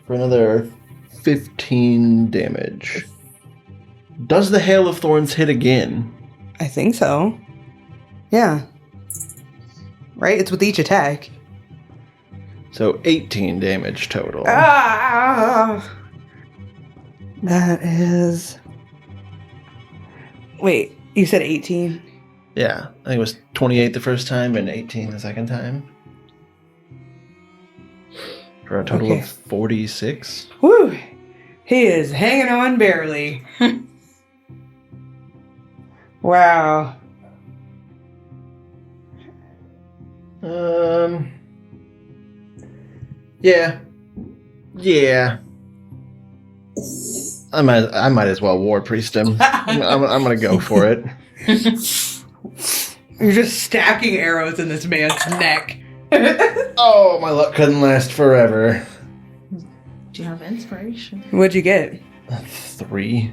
For another 15 damage. Does the Hail of Thorns hit again? I think so. Yeah. Right? It's with each attack. So 18 damage total. Ah! That is... Wait, you said 18? Yeah, I think it was 28 the first time and 18 the second time. For a total of 46. Woo! He is hanging on barely. Wow. Yeah. I might as well War Priest him. I'm gonna go for it. You're just stacking arrows in this man's neck. Oh, my luck couldn't last forever. Do you have inspiration? What'd you get? 3.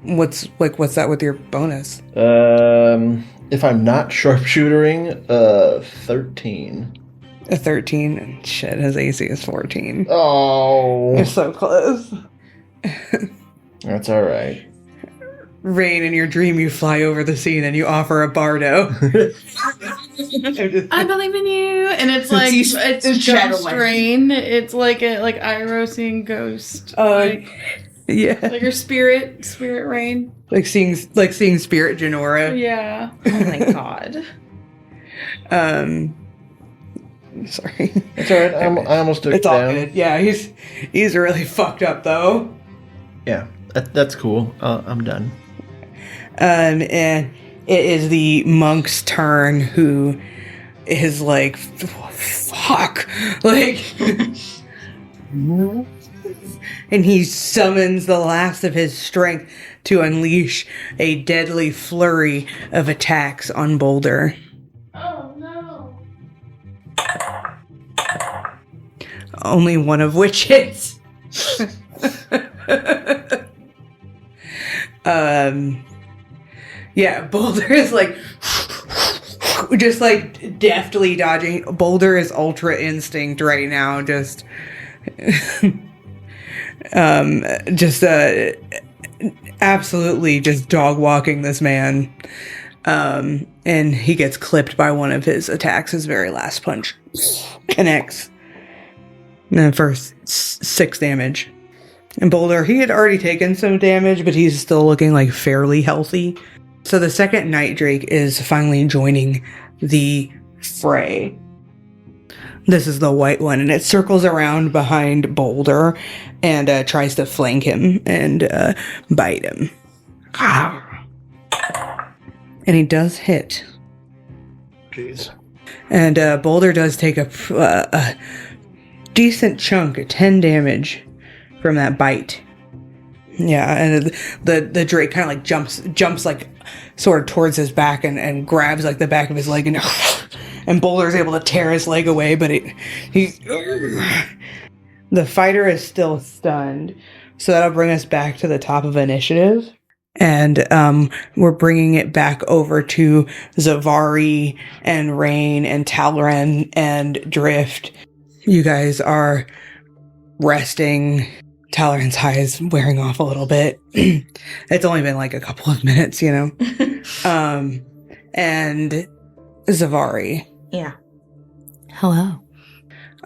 What's that with your bonus? If I'm not sharpshootering, 13. A 13. Shit, his AC is 14. Oh. You're so close. That's alright. Rain, in your dream, you fly over the scene and you offer a bardo. I believe in you, and it's like it's Ghost Rain. It's like Iroh seeing Ghost. Yeah, like your spirit rain. Like seeing Spirit Genora. Yeah. Oh my god. Sorry. It's alright. I almost took it down. All good. Yeah, he's really fucked up though. Yeah, that's cool. I'm done. And it is the monk's turn, who is like, fuck, like, and he summons the last of his strength to unleash a deadly flurry of attacks on Boulder. Oh no! Only one of which hits. Yeah, Boulder is like just like deftly dodging. Boulder is ultra instinct right now, just absolutely just dog walking this man. And he gets clipped by one of his attacks. His very last punch connects. And for 6 damage. And Boulder, he had already taken some damage, but he's still looking like fairly healthy. So the second Night Drake is finally joining the fray. This is the white one, and it circles around behind Boulder and tries to flank him and bite him. And he does hit. Jeez. And Boulder does take a decent chunk, 10 damage from that bite. Yeah, and the Drake kind of like jumps like sort of towards his back and grabs like the back of his leg, and Boulder's able to tear his leg away, but the fighter is still stunned. So that'll bring us back to the top of initiative. And we're bringing it back over to Zevari and Rain and Talren and Drift. You guys are resting. Talren's high is wearing off a little bit. It's only been like a couple of minutes, you know. And Zevari. Yeah. Hello.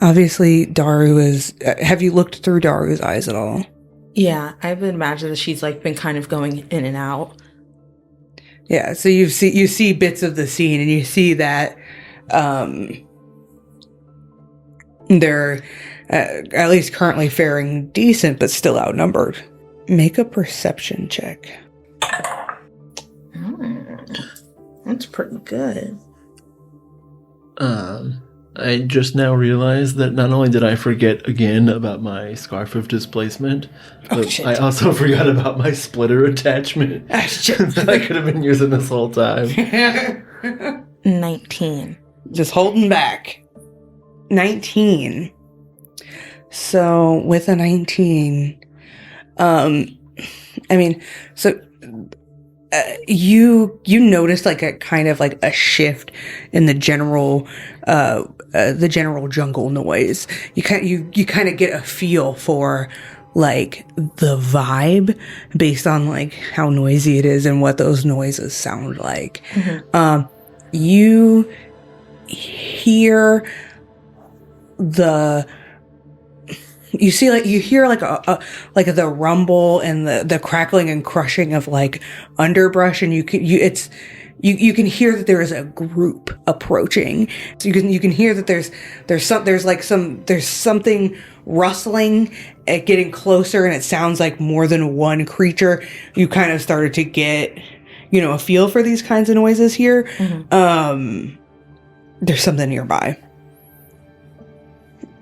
Obviously, Daru is... have you looked through Daru's eyes at all? Yeah, I would imagine that she's like been kind of going in and out. Yeah, so you see bits of the scene, and you see that they're at least currently faring decent, but still outnumbered. Make a perception check. That's pretty good. I just now realized that not only did I forget again about my Scarf of Displacement, but I also forgot about my splitter attachment that I could have been using this whole time. 19. Just holding back. 19. So with a 19, I mean, so you notice like a kind of like a shift in the general jungle noise. You kind of get a feel for like the vibe based on like how noisy it is and what those noises sound like. Mm-hmm. You hear you hear like the rumble and the crackling and crushing of like underbrush, and you can hear that there is a group approaching. So you can hear that there's something rustling and getting closer, and it sounds like more than one creature. You kind of started to get, a feel for these kinds of noises here. Mm-hmm. There's something nearby.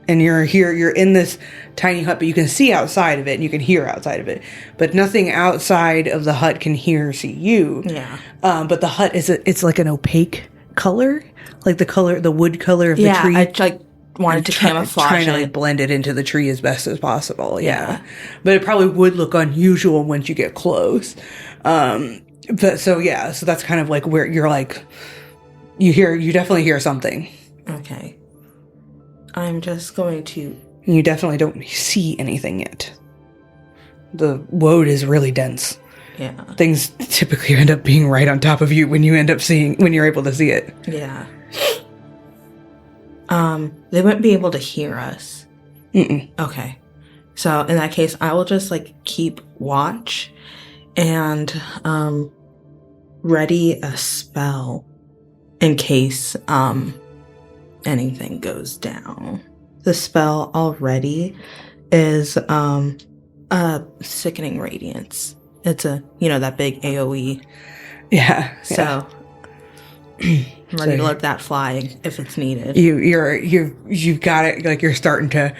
And you're in this tiny hut, but you can see outside of it and you can hear outside of it. But nothing outside of the hut can hear or see you. Yeah. But the hut it's like an opaque color, like the wood color of the tree. Yeah, I wanted to camouflage trying to like blend it into the tree as best as possible. Yeah. But it probably would look unusual once you get close. But so that's kind of like where you're like, you definitely hear something. Okay. I'm just going to... You definitely don't see anything yet. The woad is really dense. Yeah. Things typically end up being right on top of you when you're able to see it. Yeah. They wouldn't be able to hear us. Mm-mm. Okay. So in that case, I will just keep watch and ready a spell in case anything goes down. The spell already is a sickening radiance. It's that big AoE. Yeah. So I'm ready to let that fly if it's needed. You've got it, like you're starting to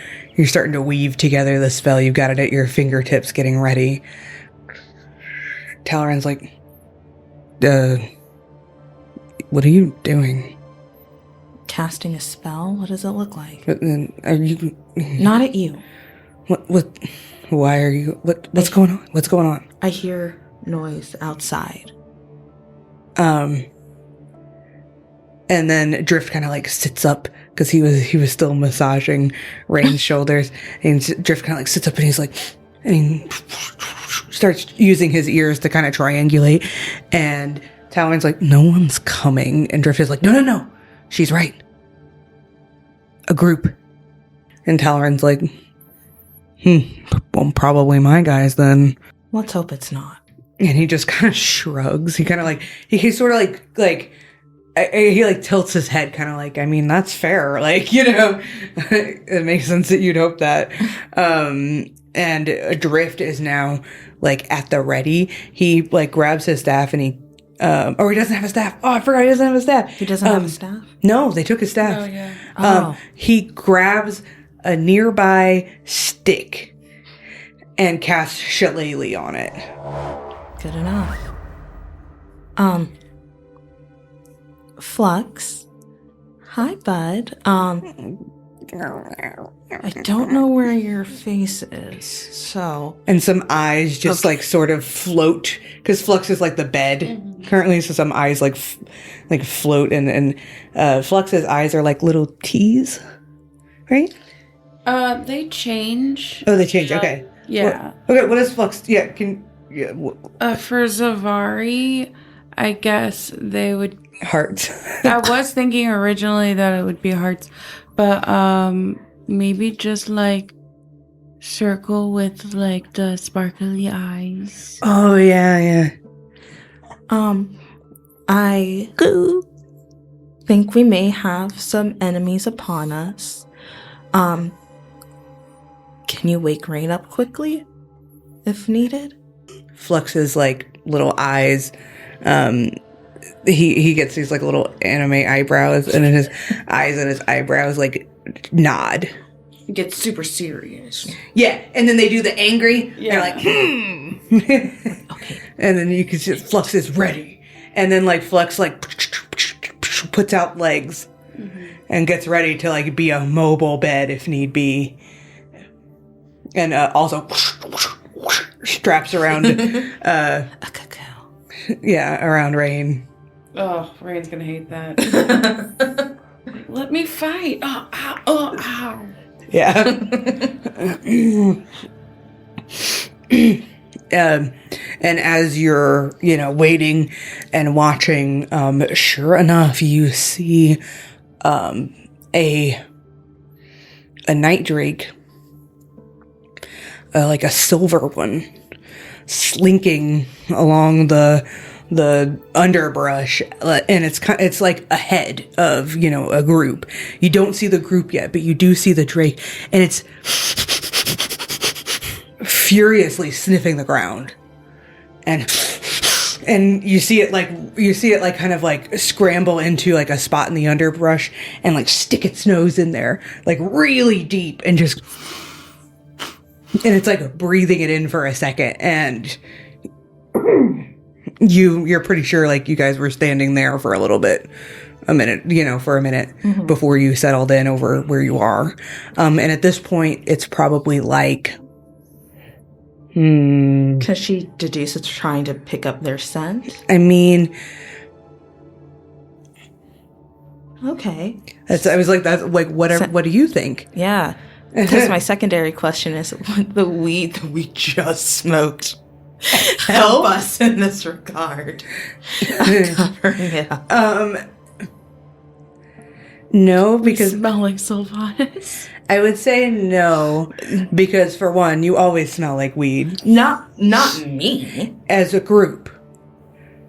weave together the spell. You've got it at your fingertips getting ready. Talron's like, what are you doing? Casting a spell? What does it look like? Are you... Not at you. What? Why are you... What's going on? What's going on? I hear noise outside. And then Drift kind of sits up because he was still massaging Rain's shoulders, and Drift kind of sits up and he's like, and he starts using his ears to kind of triangulate, and Talron's like, no one's coming, and Drift is like, no, she's right. A group. And Talron's like, well, probably my guys then. Let's hope it's not. And he just kind of shrugs. He kind of he sort of he tilts his head kind of I mean, that's fair. It makes sense that you'd hope that. And Drift is now at the ready. He grabs his staff and he he doesn't have a staff. Oh, I forgot he doesn't have a staff. He doesn't have a staff? No, they took his staff. Oh, yeah. He grabs a nearby stick and casts Shillelagh on it. Good enough. Flux. Hi, bud. I don't know where your face is, so... And some eyes just, sort of float, because Flux is, the bed currently, so some eyes, float, and Flux's eyes are little T's, right? They change. Oh, they change, okay. Yeah. What is Flux... Yeah, for Zevari, I guess they would... Hearts. I was thinking originally that it would be hearts, but, maybe just circle with the sparkly eyes. Oh yeah. I think we may have some enemies upon us. Can you wake Rain up quickly if needed? Flux's little eyes, he gets these little anime eyebrows, and then his eyes and his eyebrows nod. It gets super serious. Yeah, and then they do the angry. Yeah. They're okay. And then you can see Flux is ready, and then Flux puts out legs and gets ready to be a mobile bed if need be, and also straps around, A cacao. yeah, around Rain. Oh, Rain's gonna hate that. Let me fight. Oh, ow, oh, ow. Yeah. And as you're, waiting and watching, sure enough, you see a night drake, like a silver one, slinking along the underbrush, and it's like ahead of a group. You don't see the group yet, but you do see the drake, and it's furiously sniffing the ground, and you see it like kind of like scramble into like a spot in the underbrush and like stick its nose in there like really deep and it's like breathing it in for a second, and you're pretty sure like you guys were standing there for a minute Mm-hmm. before you settled in over where you are, and at this point it's probably like Because she deduced it's trying to pick up their scent. I mean, Okay. I was like, that's like, what do you think? Yeah. Because my secondary question is, would the weed that we just smoked help us in this regard? Covering it up. No, because Smell like Sylvanas. I would say no, because for one, you always smell like weed Not me. as a group.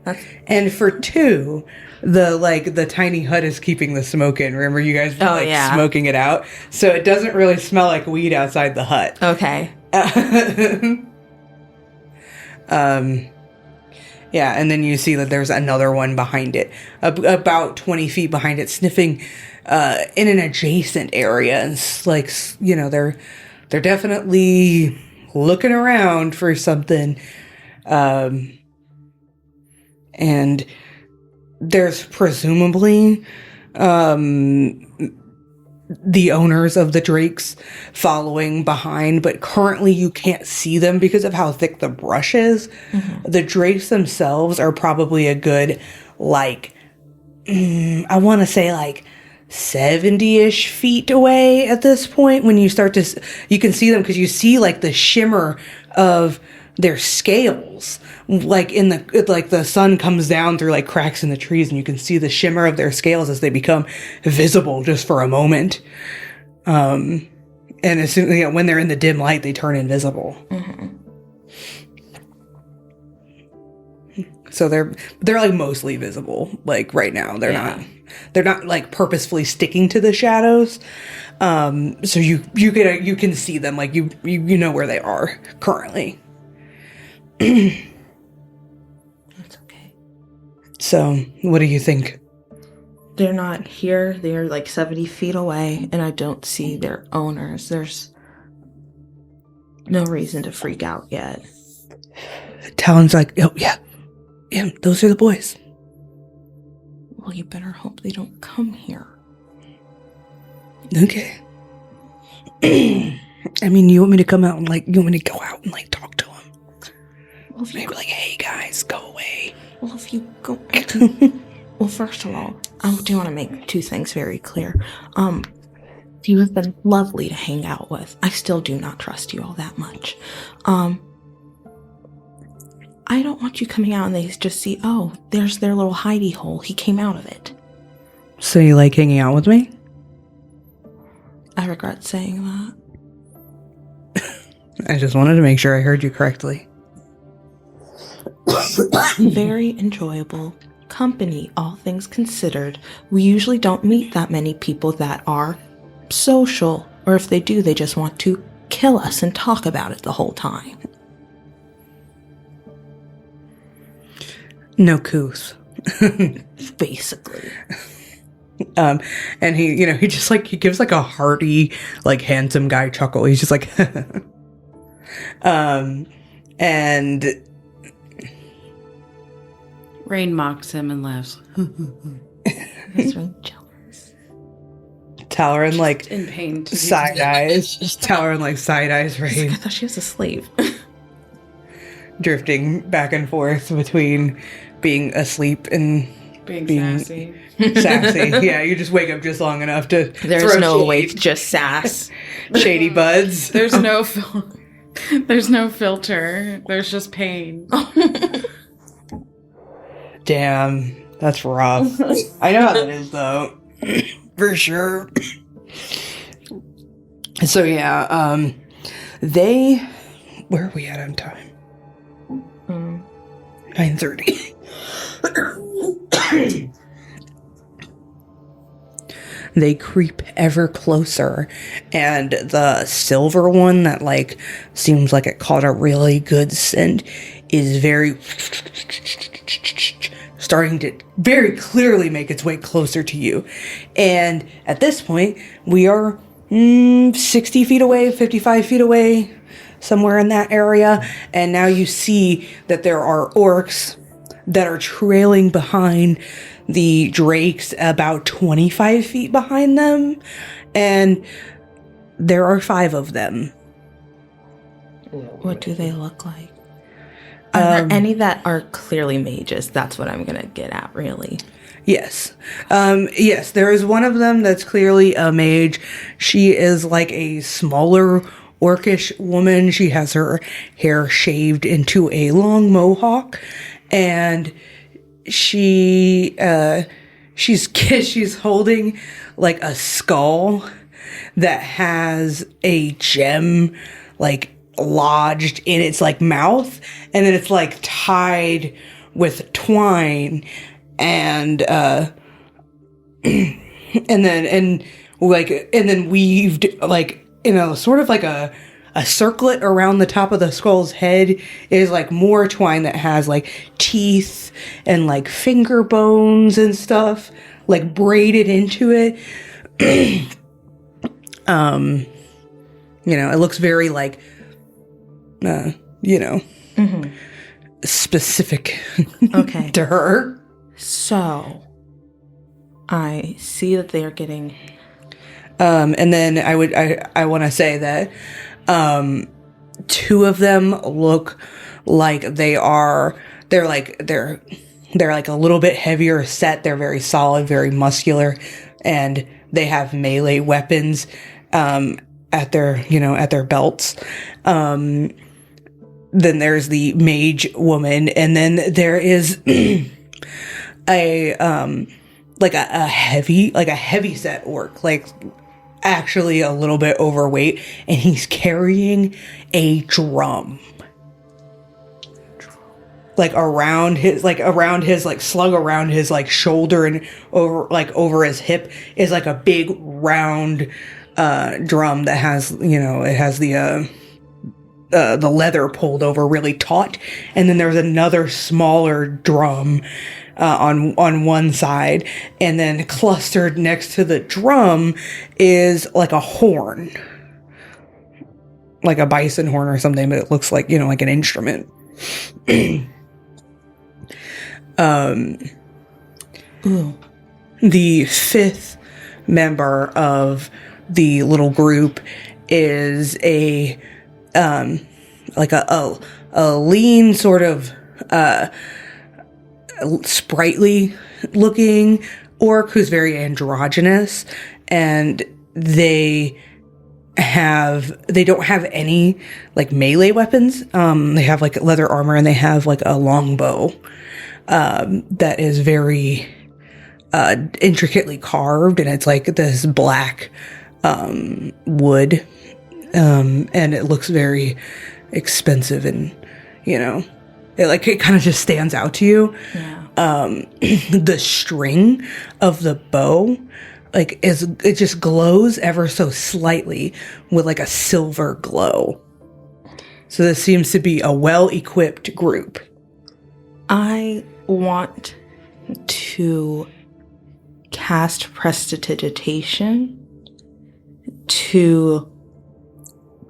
That's- And for two, the tiny hut is keeping the smoke in. Remember, you guys were smoking it out, so it doesn't really smell like weed outside the hut. Okay. Yeah, and then you see that there's another one behind it, about 20 feet behind it, sniffing in an adjacent area, and they're definitely looking around for something. And there's presumably the owners of the drakes following behind, but currently you can't see them because of how thick the brush is. Mm-hmm. The drakes themselves are probably a good, I want to say 70-ish feet away at this point. When you start to, you can see them because you see the shimmer of their scales, the sun comes down through cracks in the trees, and you can see the shimmer of their scales as they become visible just for a moment. And as soon when they're in the dim light, they turn invisible. Mm-hmm. So they're mostly visible. Right now, they're not purposefully sticking to the shadows. So you can see them, you know where they are currently. That's okay. So, what do you think? They're not here. They're 70 feet away, and I don't see their owners. There's no reason to freak out yet. Talon's like, oh, yeah, those are the boys. Well, you better hope they don't come here. Okay. I mean, you want me to come out and you want me to go out and talk to them? Well, if maybe hey guys, go away. Well, if you go, well, first of all, I do want to make two things very clear. You have been lovely to hang out with. I still do not trust you all that much. I don't want you coming out and they just see, oh, there's their little hidey hole. He came out of it. So you like hanging out with me? I regret saying that. I just wanted to make sure I heard you correctly. Very enjoyable company, all things considered. We usually don't meet that many people that are social, or if they do, they just want to kill us and talk about it the whole time. No couth. Basically. And he just he gives a hearty, handsome guy chuckle. He's just and Rain mocks him and laughs. He's really jealous. Talon in pain. side eyes. Talon side eyes Rain. I thought she was a slave. drifting back and forth between being asleep and being sassy. Sassy. Yeah, you just wake up just long enough to There's throw no shade. wake, just sass. Shady buds. There's no there's no filter. There's just pain. Damn, that's rough. I know how that is, though. For sure. So, yeah, they... Where are we at on time? 9:30. They creep ever closer, and the silver one that, like, seems like it caught a really good scent is very... starting to very clearly make its way closer to you. And at this point, we are 60 feet away, 55 feet away, somewhere in that area. And now you see that there are orcs that are trailing behind the drakes about 25 feet behind them. And there are 5 of them. What do they look like? Are there any that are clearly mages? That's what I'm gonna get at, really. Yes. Yes, there is one of them that's clearly a mage. She is like a smaller orcish woman. She has her hair shaved into a long mohawk, and she's holding like a skull that has a gem like lodged in its like mouth, and then it's like tied with twine and then weaved like in a sort of like a circlet around the top of the skull's head is like more twine that has like teeth and like finger bones and stuff like braided into it. It looks very like specific Okay. to her. So, I see that they are getting... And then I want to say that 2 of them look like they're like a little bit heavier set. They're very solid, very muscular, and they have melee weapons at their belts. Then there's the mage woman, and then there is a heavy set orc, like actually a little bit overweight, and he's carrying a drum. Like around his slung around his like shoulder, and over his hip is like a big round drum that has, it has the leather pulled over really taut, and then there's another smaller drum on one side, and then clustered next to the drum is like a horn, like a bison horn or something, but it looks like, like an instrument. The 5th member of the little group is a lean sort of sprightly looking orc who's very androgynous, and they don't have any like melee weapons. They have like leather armor, and they have like a longbow that is very intricately carved, and it's like this black wood, and it looks very expensive, and it kind of just stands out to you. Yeah. The string of the bow it just glows ever so slightly with like a silver glow. So this seems to be a well-equipped group. I want to cast Prestidigitation to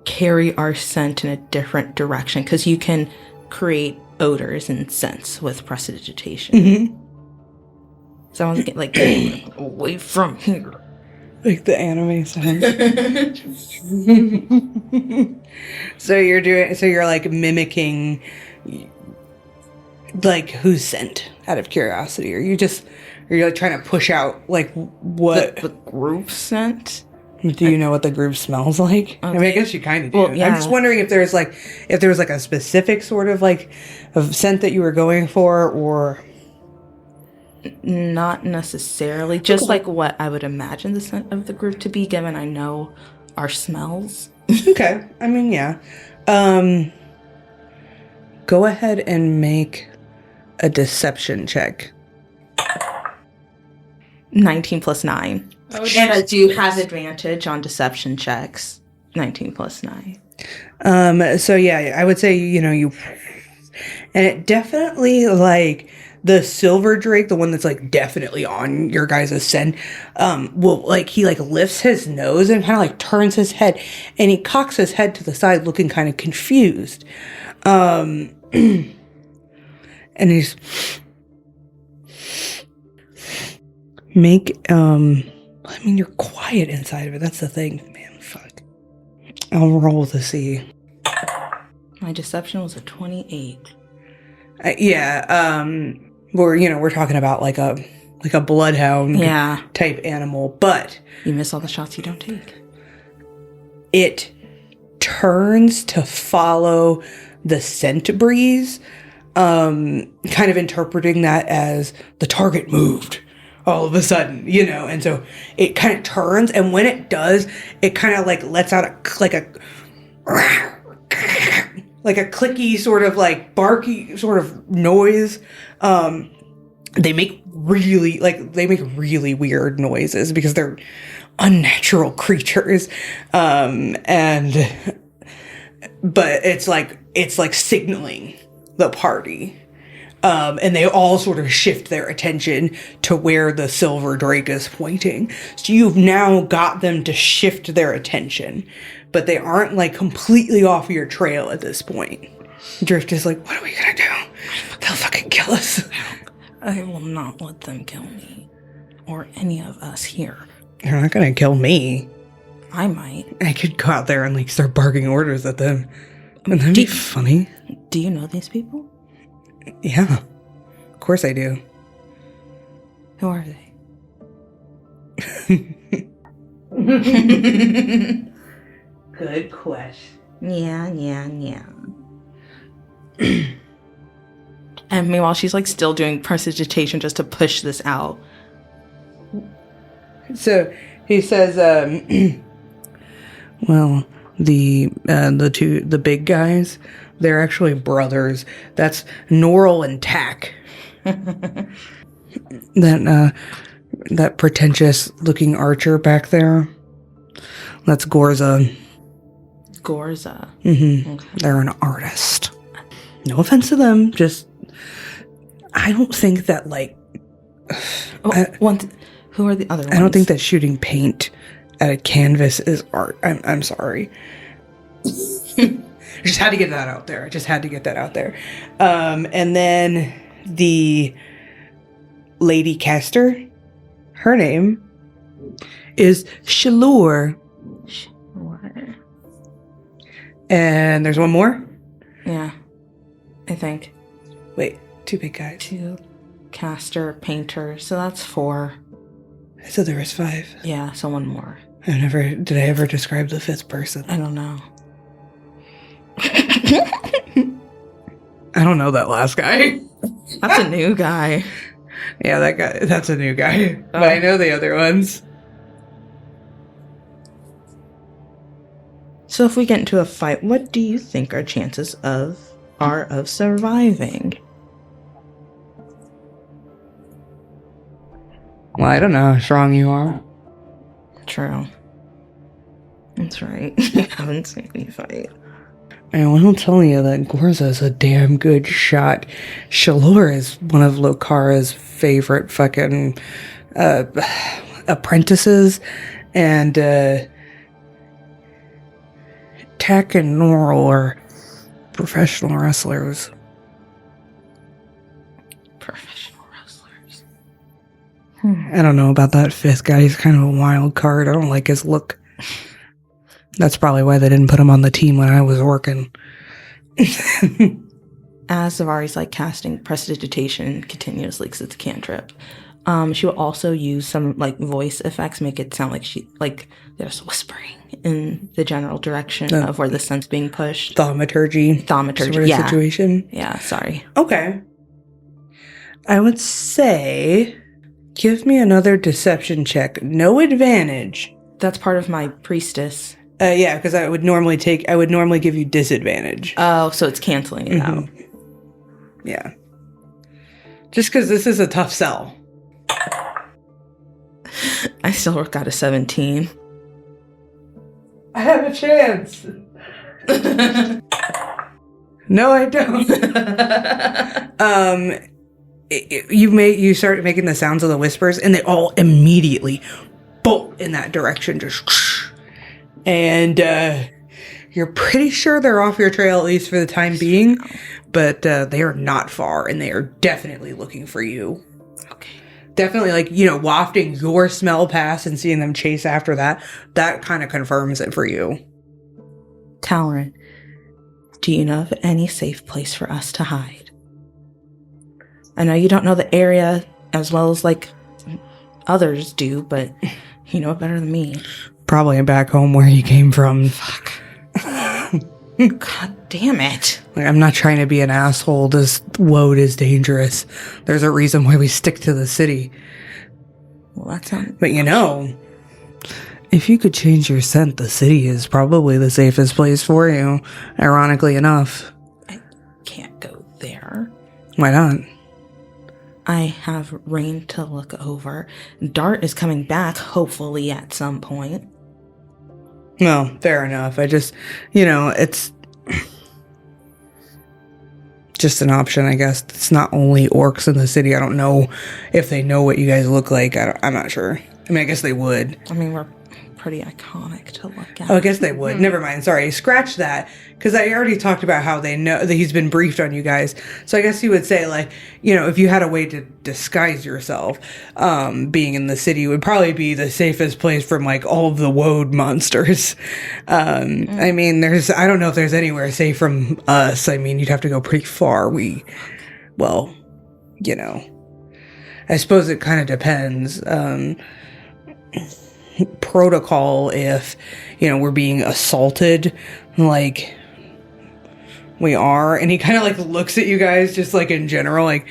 carry our scent in a different direction, because you can create odors and scents with Prestidigitation. Mm-hmm. So I want to get away from here. Like the anime sounds. So you're like mimicking like who's scent out of curiosity, or you're like trying to push out like what the group scent. Do you know what the group smells like? Okay. I mean, I guess you kind of do. Well, yeah. I'm just wondering if there was like a specific sort of like of scent that you were going for, or not necessarily. Just like what I would imagine the scent of the group to be, given I know our smells. Okay. I mean, yeah. Go ahead and make a deception check. 19 plus 9. Oh, and I do have advantage on deception checks. 19 plus 9. So yeah, I would say, you, and it definitely, like, the silver drake, the one that's, like, definitely on your guys' scent, will, like, he, like, lifts his nose and kind of, like, turns his head, and he cocks his head to the side looking kind of confused. And he's... you're quiet inside of it. That's the thing, man. Fuck. I'll roll to see. My deception was a 28. We're talking about like a bloodhound type animal, but you miss all the shots you don't take. It turns to follow the scent breeze, kind of interpreting that as the target moved all of a sudden, and so it kind of turns, and when it does, it kind of like lets out a clicky sort of like barky sort of noise. They make really weird noises because they're unnatural creatures. But it's like signaling the party. And they all sort of shift their attention to where the silver drake is pointing. So you've now got them to shift their attention, but they aren't like completely off your trail at this point. Drift is like, what are we gonna do? They'll fucking kill us. I will not let them kill me. Or any of us here. They're not gonna kill me. I might. I could go out there and like start barking orders at them. And that'd be funny. Do you know these people? Yeah, of course I do. Who are they? Good question. Yeah. And meanwhile, she's like still doing prestidigitation just to push this out. So he says, well, the big guys, they're actually brothers. That's Norrell and Tack. That pretentious looking archer back there. That's Gorza. Gorza. Mm-hmm. Okay. They're an artist. No offense to them, just I don't think that like. Who are the other ones? I don't think that shooting paint at a canvas is art. I'm sorry. I just had to get that out there. And then the lady caster, her name is Shalor. And there's one more? Yeah, I think. Wait, 2 big guys. 2 caster, painter, so that's 4. So there was 5. Yeah, so 1 more. Did I ever describe the 5th person? I don't know. I don't know that last guy. That's a new guy. Yeah, that's a new guy. But I know the other ones. So if we get into a fight, what do you think our chances are of surviving? Well, I don't know how strong you are. True. That's right. I haven't seen me fight. And I'm telling you that Gorza is a damn good shot. Shalor is one of Lokara's favorite fucking apprentices, and Tack and Norrell are professional wrestlers. Professional wrestlers. I don't know about that fifth guy. He's kind of a wild card. I don't like his look. That's probably why they didn't put him on the team when I was working. As Zavari's like casting prestidigitation continuously because it's a cantrip, she will also use some like voice effects, make it sound like she like there's whispering in the general direction of where the scent's being pushed. Thaumaturgy sort of situation. Yeah, sorry. Okay. I would say give me another deception check. No advantage. That's part of my priestess. Yeah, because I would normally give you disadvantage. Oh, so it's canceling it out. Yeah. Just because this is a tough sell. I still got a 17. I have a chance. No, I don't. You start making the sounds of the whispers, and they all immediately bolt in that direction, just. And you're pretty sure they're off your trail, at least for the time being, but they are not far, and they are definitely looking for you. Okay. Definitely, wafting your smell past and seeing them chase after that kind of confirms it for you. Talrin, do you know of any safe place for us to hide? I know you don't know the area as well as, others do, but you know it better than me. Probably back home where you came from. Fuck. God damn it. I'm not trying to be an asshole. This woad is dangerous. There's a reason why we stick to the city. Well, that's not... But if you could change your scent, the city is probably the safest place for you, ironically enough. I can't go there. Why not? I have Rain to look over. Dart is coming back, hopefully, at some point. No, fair enough. I just, it's just an option, I guess. It's not only orcs in the city. I don't know if they know what you guys look like. I'm not sure. I mean, I guess they would. I mean, we're pretty iconic to look at. Oh, I guess they would. Never mind. Sorry. Scratch that. Because I already talked about how they know that he's been briefed on you guys. So I guess he would say, if you had a way to disguise yourself, being in the city would probably be the safest place from, all of the woad monsters. I mean, I don't know if there's anywhere safe from us. I mean, you'd have to go pretty far. I suppose it kind of depends. Protocol if we're being assaulted we are, and he kind of looks at you guys just in general in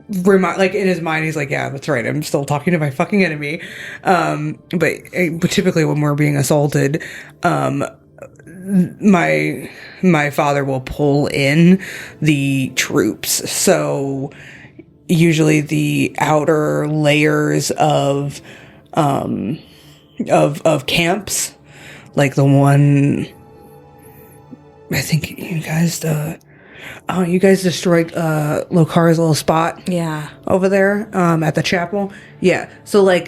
his mind he's yeah, that's right, I'm still talking to my fucking enemy, but typically when we're being assaulted, my father will pull in the troops, so usually the outer layers of camps, the one I think you guys destroyed Lokar's little spot, over there at the chapel, so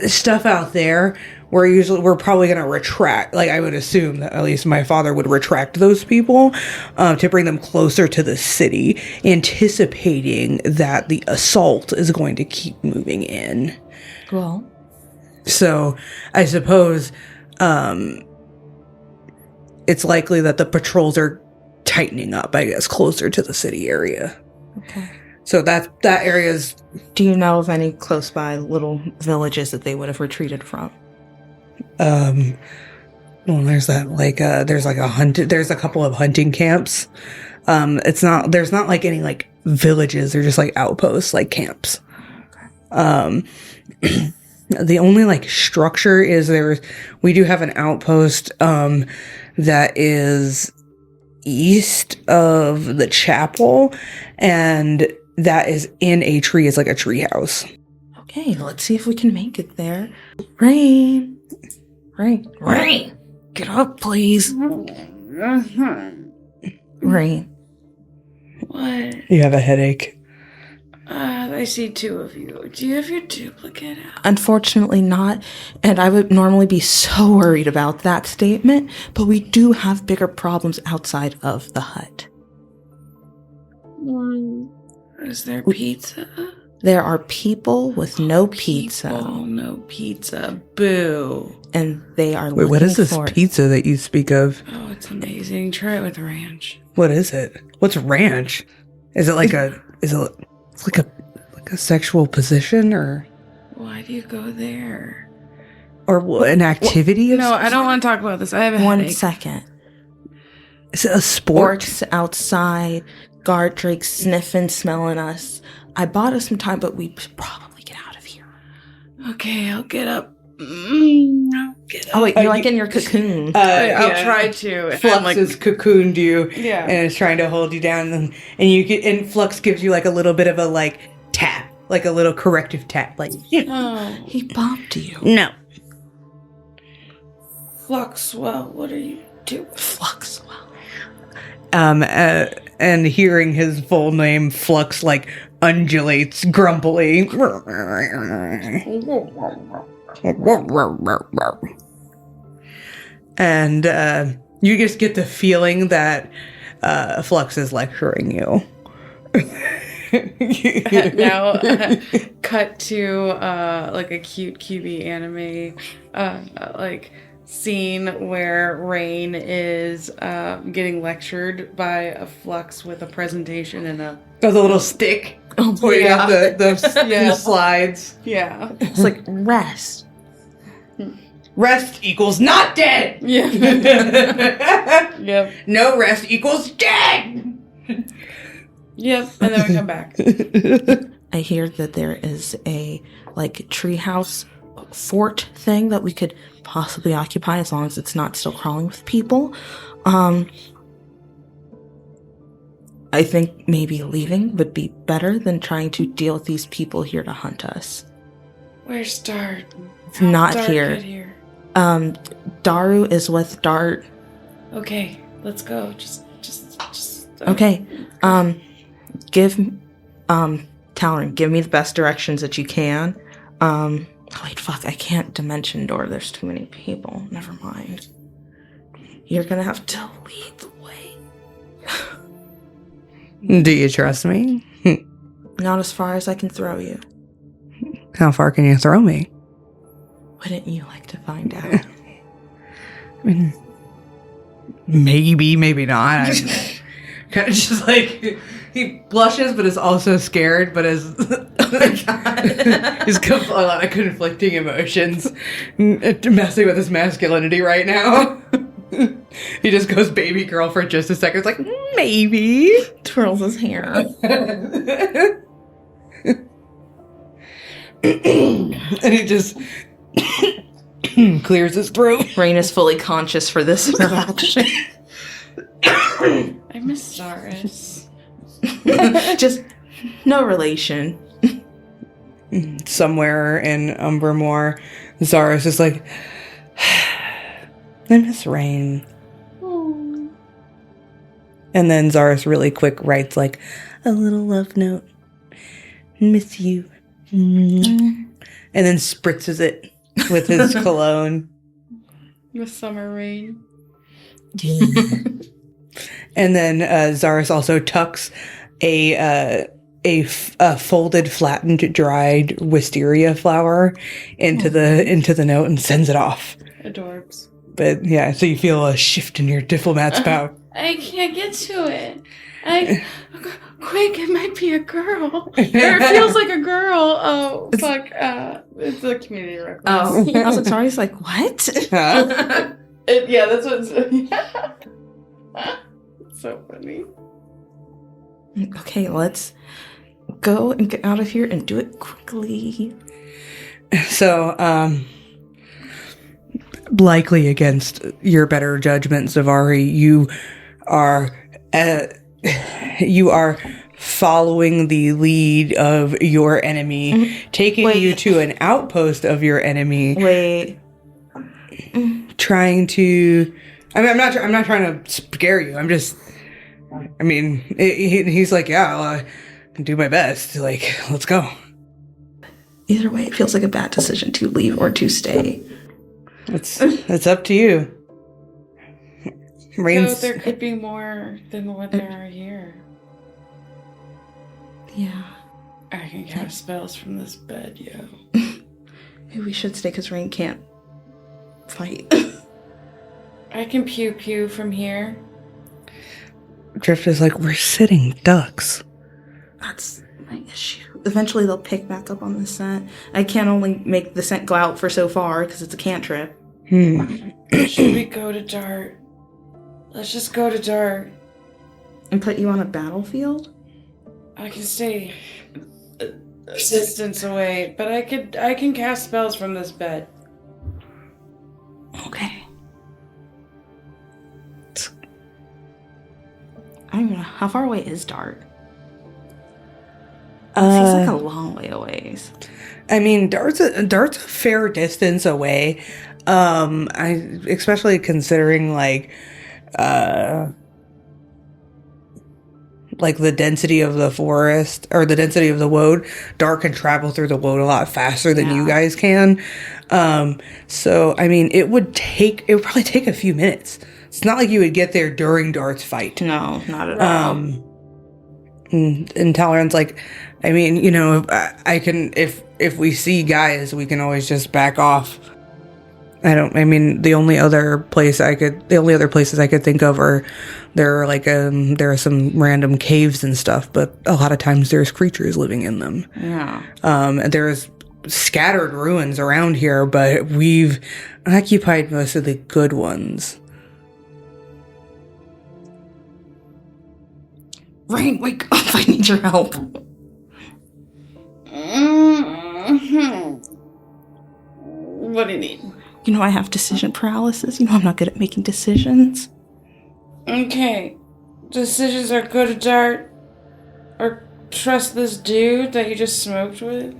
stuff out there we're probably gonna retract, I would assume that at least my father would retract those people to bring them closer to the city, anticipating that the assault is going to keep moving in. Well, so I suppose it's likely that the patrols are tightening up, I guess, closer to the city area. Okay. So that area's... Do you know of any close by little villages that they would have retreated from? Well, there's that, there's a couple of hunting camps. There's not any villages, they're just outposts, camps. Okay. The only structure is we do have an outpost that is east of the chapel, and that is in a tree. It's a tree house. Okay, let's see if we can make it there. Rain, get up, please. Rain. What? You have a headache. I see two of you. Do you have your duplicate out? Unfortunately not, and I would normally be so worried about that statement, but we do have bigger problems outside of the hut. Is there pizza? There are people with no pizza. No pizza. Boo. And they are Wait, what is this pizza that you speak of? Oh, it's amazing. Try it with ranch. What is it? What's ranch? Is it like it's like a sexual position or? Why do you go there? Or an activity? No, I don't want to talk about this. I have a One headache. second. Is it a sport? Orcs outside, guard drakes sniffing, smelling us. I bought us some time, but we should probably get out of here. Okay, I'll get up. Oh wait, you're like in your cocoon. I'll try to. Flux has cocooned you, Yeah. and is trying to hold you down, and you get, and Flux gives you like a little bit of a like tap, like a little corrective tap, like He bumped you. no. Fluxwell, what are you doing? Fluxwell. And hearing his full name, Flux like undulates grumpily. And you just get the feeling that Flux is lecturing you. Now, cut to like a cute QB anime, like scene where Rain is getting lectured by a Flux with a presentation and a With a little stick. Oh Where you have the Yeah. slides. yeah. It's like rest. Rest equals not dead. Yeah. Yep. No rest equals dead. Yep. And then we come back. I hear that there is a like treehouse fort thing that we could possibly occupy as long as it's not still crawling with people. I think maybe leaving would be better than trying to deal with these people here to hunt us. Where's Dart? It's not Dart here. get here. Daru is with Dart. Okay, let's go. Just. Okay. Give Talon, give me the best directions that you can. Wait, fuck, I can't dimension door. There's too many people. Never mind. You're gonna have to lead the way. Do you trust me? Not as far as I can throw you. How far can you throw me? Wouldn't you like to find out? I mean, maybe, maybe not. Kind of just like he blushes, but is also scared, but is he's got a lot of conflicting emotions, messing with his masculinity right now. He just goes baby girl for just a second. It's like maybe Twirls his hair. and he just clears his throat. Rain is fully conscious for this interaction. I miss Zaris. Just no relation. Somewhere in Umbermore, Zaris is like, I miss Rain. And then Zaris really quick writes like a little love note. Miss you. And then spritzes it with his cologne. With summer rain. And then Zaris also tucks a folded, flattened, dried wisteria flower into the note and sends it off. Adorbs. But yeah, so you feel a shift in your diplomat's power. I can't get to it. Quick, it might be a girl. Or it feels like a girl. Oh, fuck. It's a community reference. Oh, I was like, sorry. He's like, what? Huh? Yeah, that's what it's... It's so funny. Okay, let's go and get out of here and do it quickly. So, likely against your better judgment, Zevari, you are following the lead of your enemy, taking you to an outpost of your enemy. Wait. Trying to... I mean, I'm not trying to scare you. I'm just... I mean, he's like, yeah, well, I can do my best. Like, let's go. Either way, it feels like a bad decision to leave or to stay. It's up to you. So there could be more than what there are here. Yeah. I can cast spells from this bed, yo. Maybe we should stay because Rain can't fight. I can pew pew from here. Drift is like, we're sitting ducks. That's my issue. Eventually they'll pick back up on the scent. I can't only make the scent go out for so far because it's a cantrip. Should we go to Dart? Let's just go to Dart. And put you on a battlefield? I can stay a distance away, but I can cast spells from this bed. Okay. I don't even know. How far away is Dart? It seems like a long way away. I mean, Dart's a fair distance away. Especially considering like the density of the forest or the density of the woad. Dart can travel through the woad a lot faster than you guys can. So I mean, it would probably take a few minutes. It's not like you would get there during Dart's fight. No, not at all. And Talron's like, I mean, you know, I can, if we see guys, we can always just back off. The only other places I could think of are, there are some random caves and stuff, but a lot of times there's creatures living in them. Yeah. And there's scattered ruins around here, but we've occupied most of the good ones. Rain, wake up! I need your help. What do you need? You know I have decision paralysis. You know I'm not good at making decisions. Okay. Decisions are go to Dart or trust this dude that you just smoked with.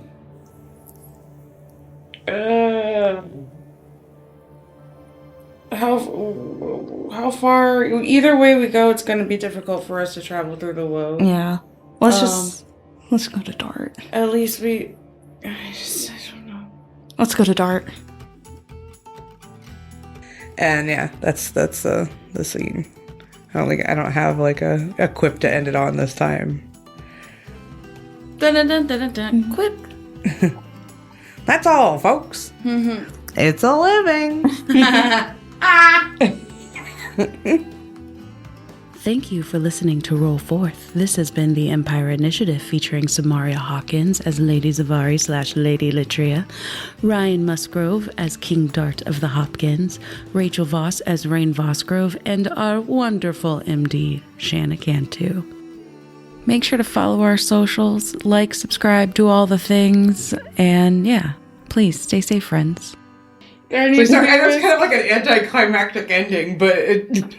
How far? Either way we go, it's going to be difficult for us to travel through the woad. Yeah. Let's go to Dart. At least I don't know. Let's go to Dart. And yeah, that's the scene. I don't have like a quip to end it on this time. Dun dun dun dun dun. Quip. That's all, folks. It's a living. Thank you for listening to Roll Forth. This has been the Empire Initiative featuring Samaria Hawkins as Lady Zevari / Lady Litria, Ryan Musgrove as King Dart of the Hopkins, Rachel Voss as Rain Vosgrove, and our wonderful MD, Shanna Cantu. Make sure to follow our socials, like, subscribe, do all the things, and yeah, please stay safe, friends. Sorry, I know it's kind of like an anticlimactic ending, but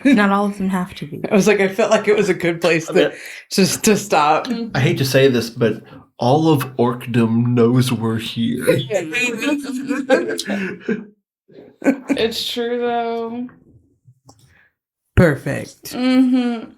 not all of them have to be. I was like, I felt like it was a good place to stop. I hate to say this, but all of Orkdom knows we're here. It's true, though. Perfect. Mm-hmm.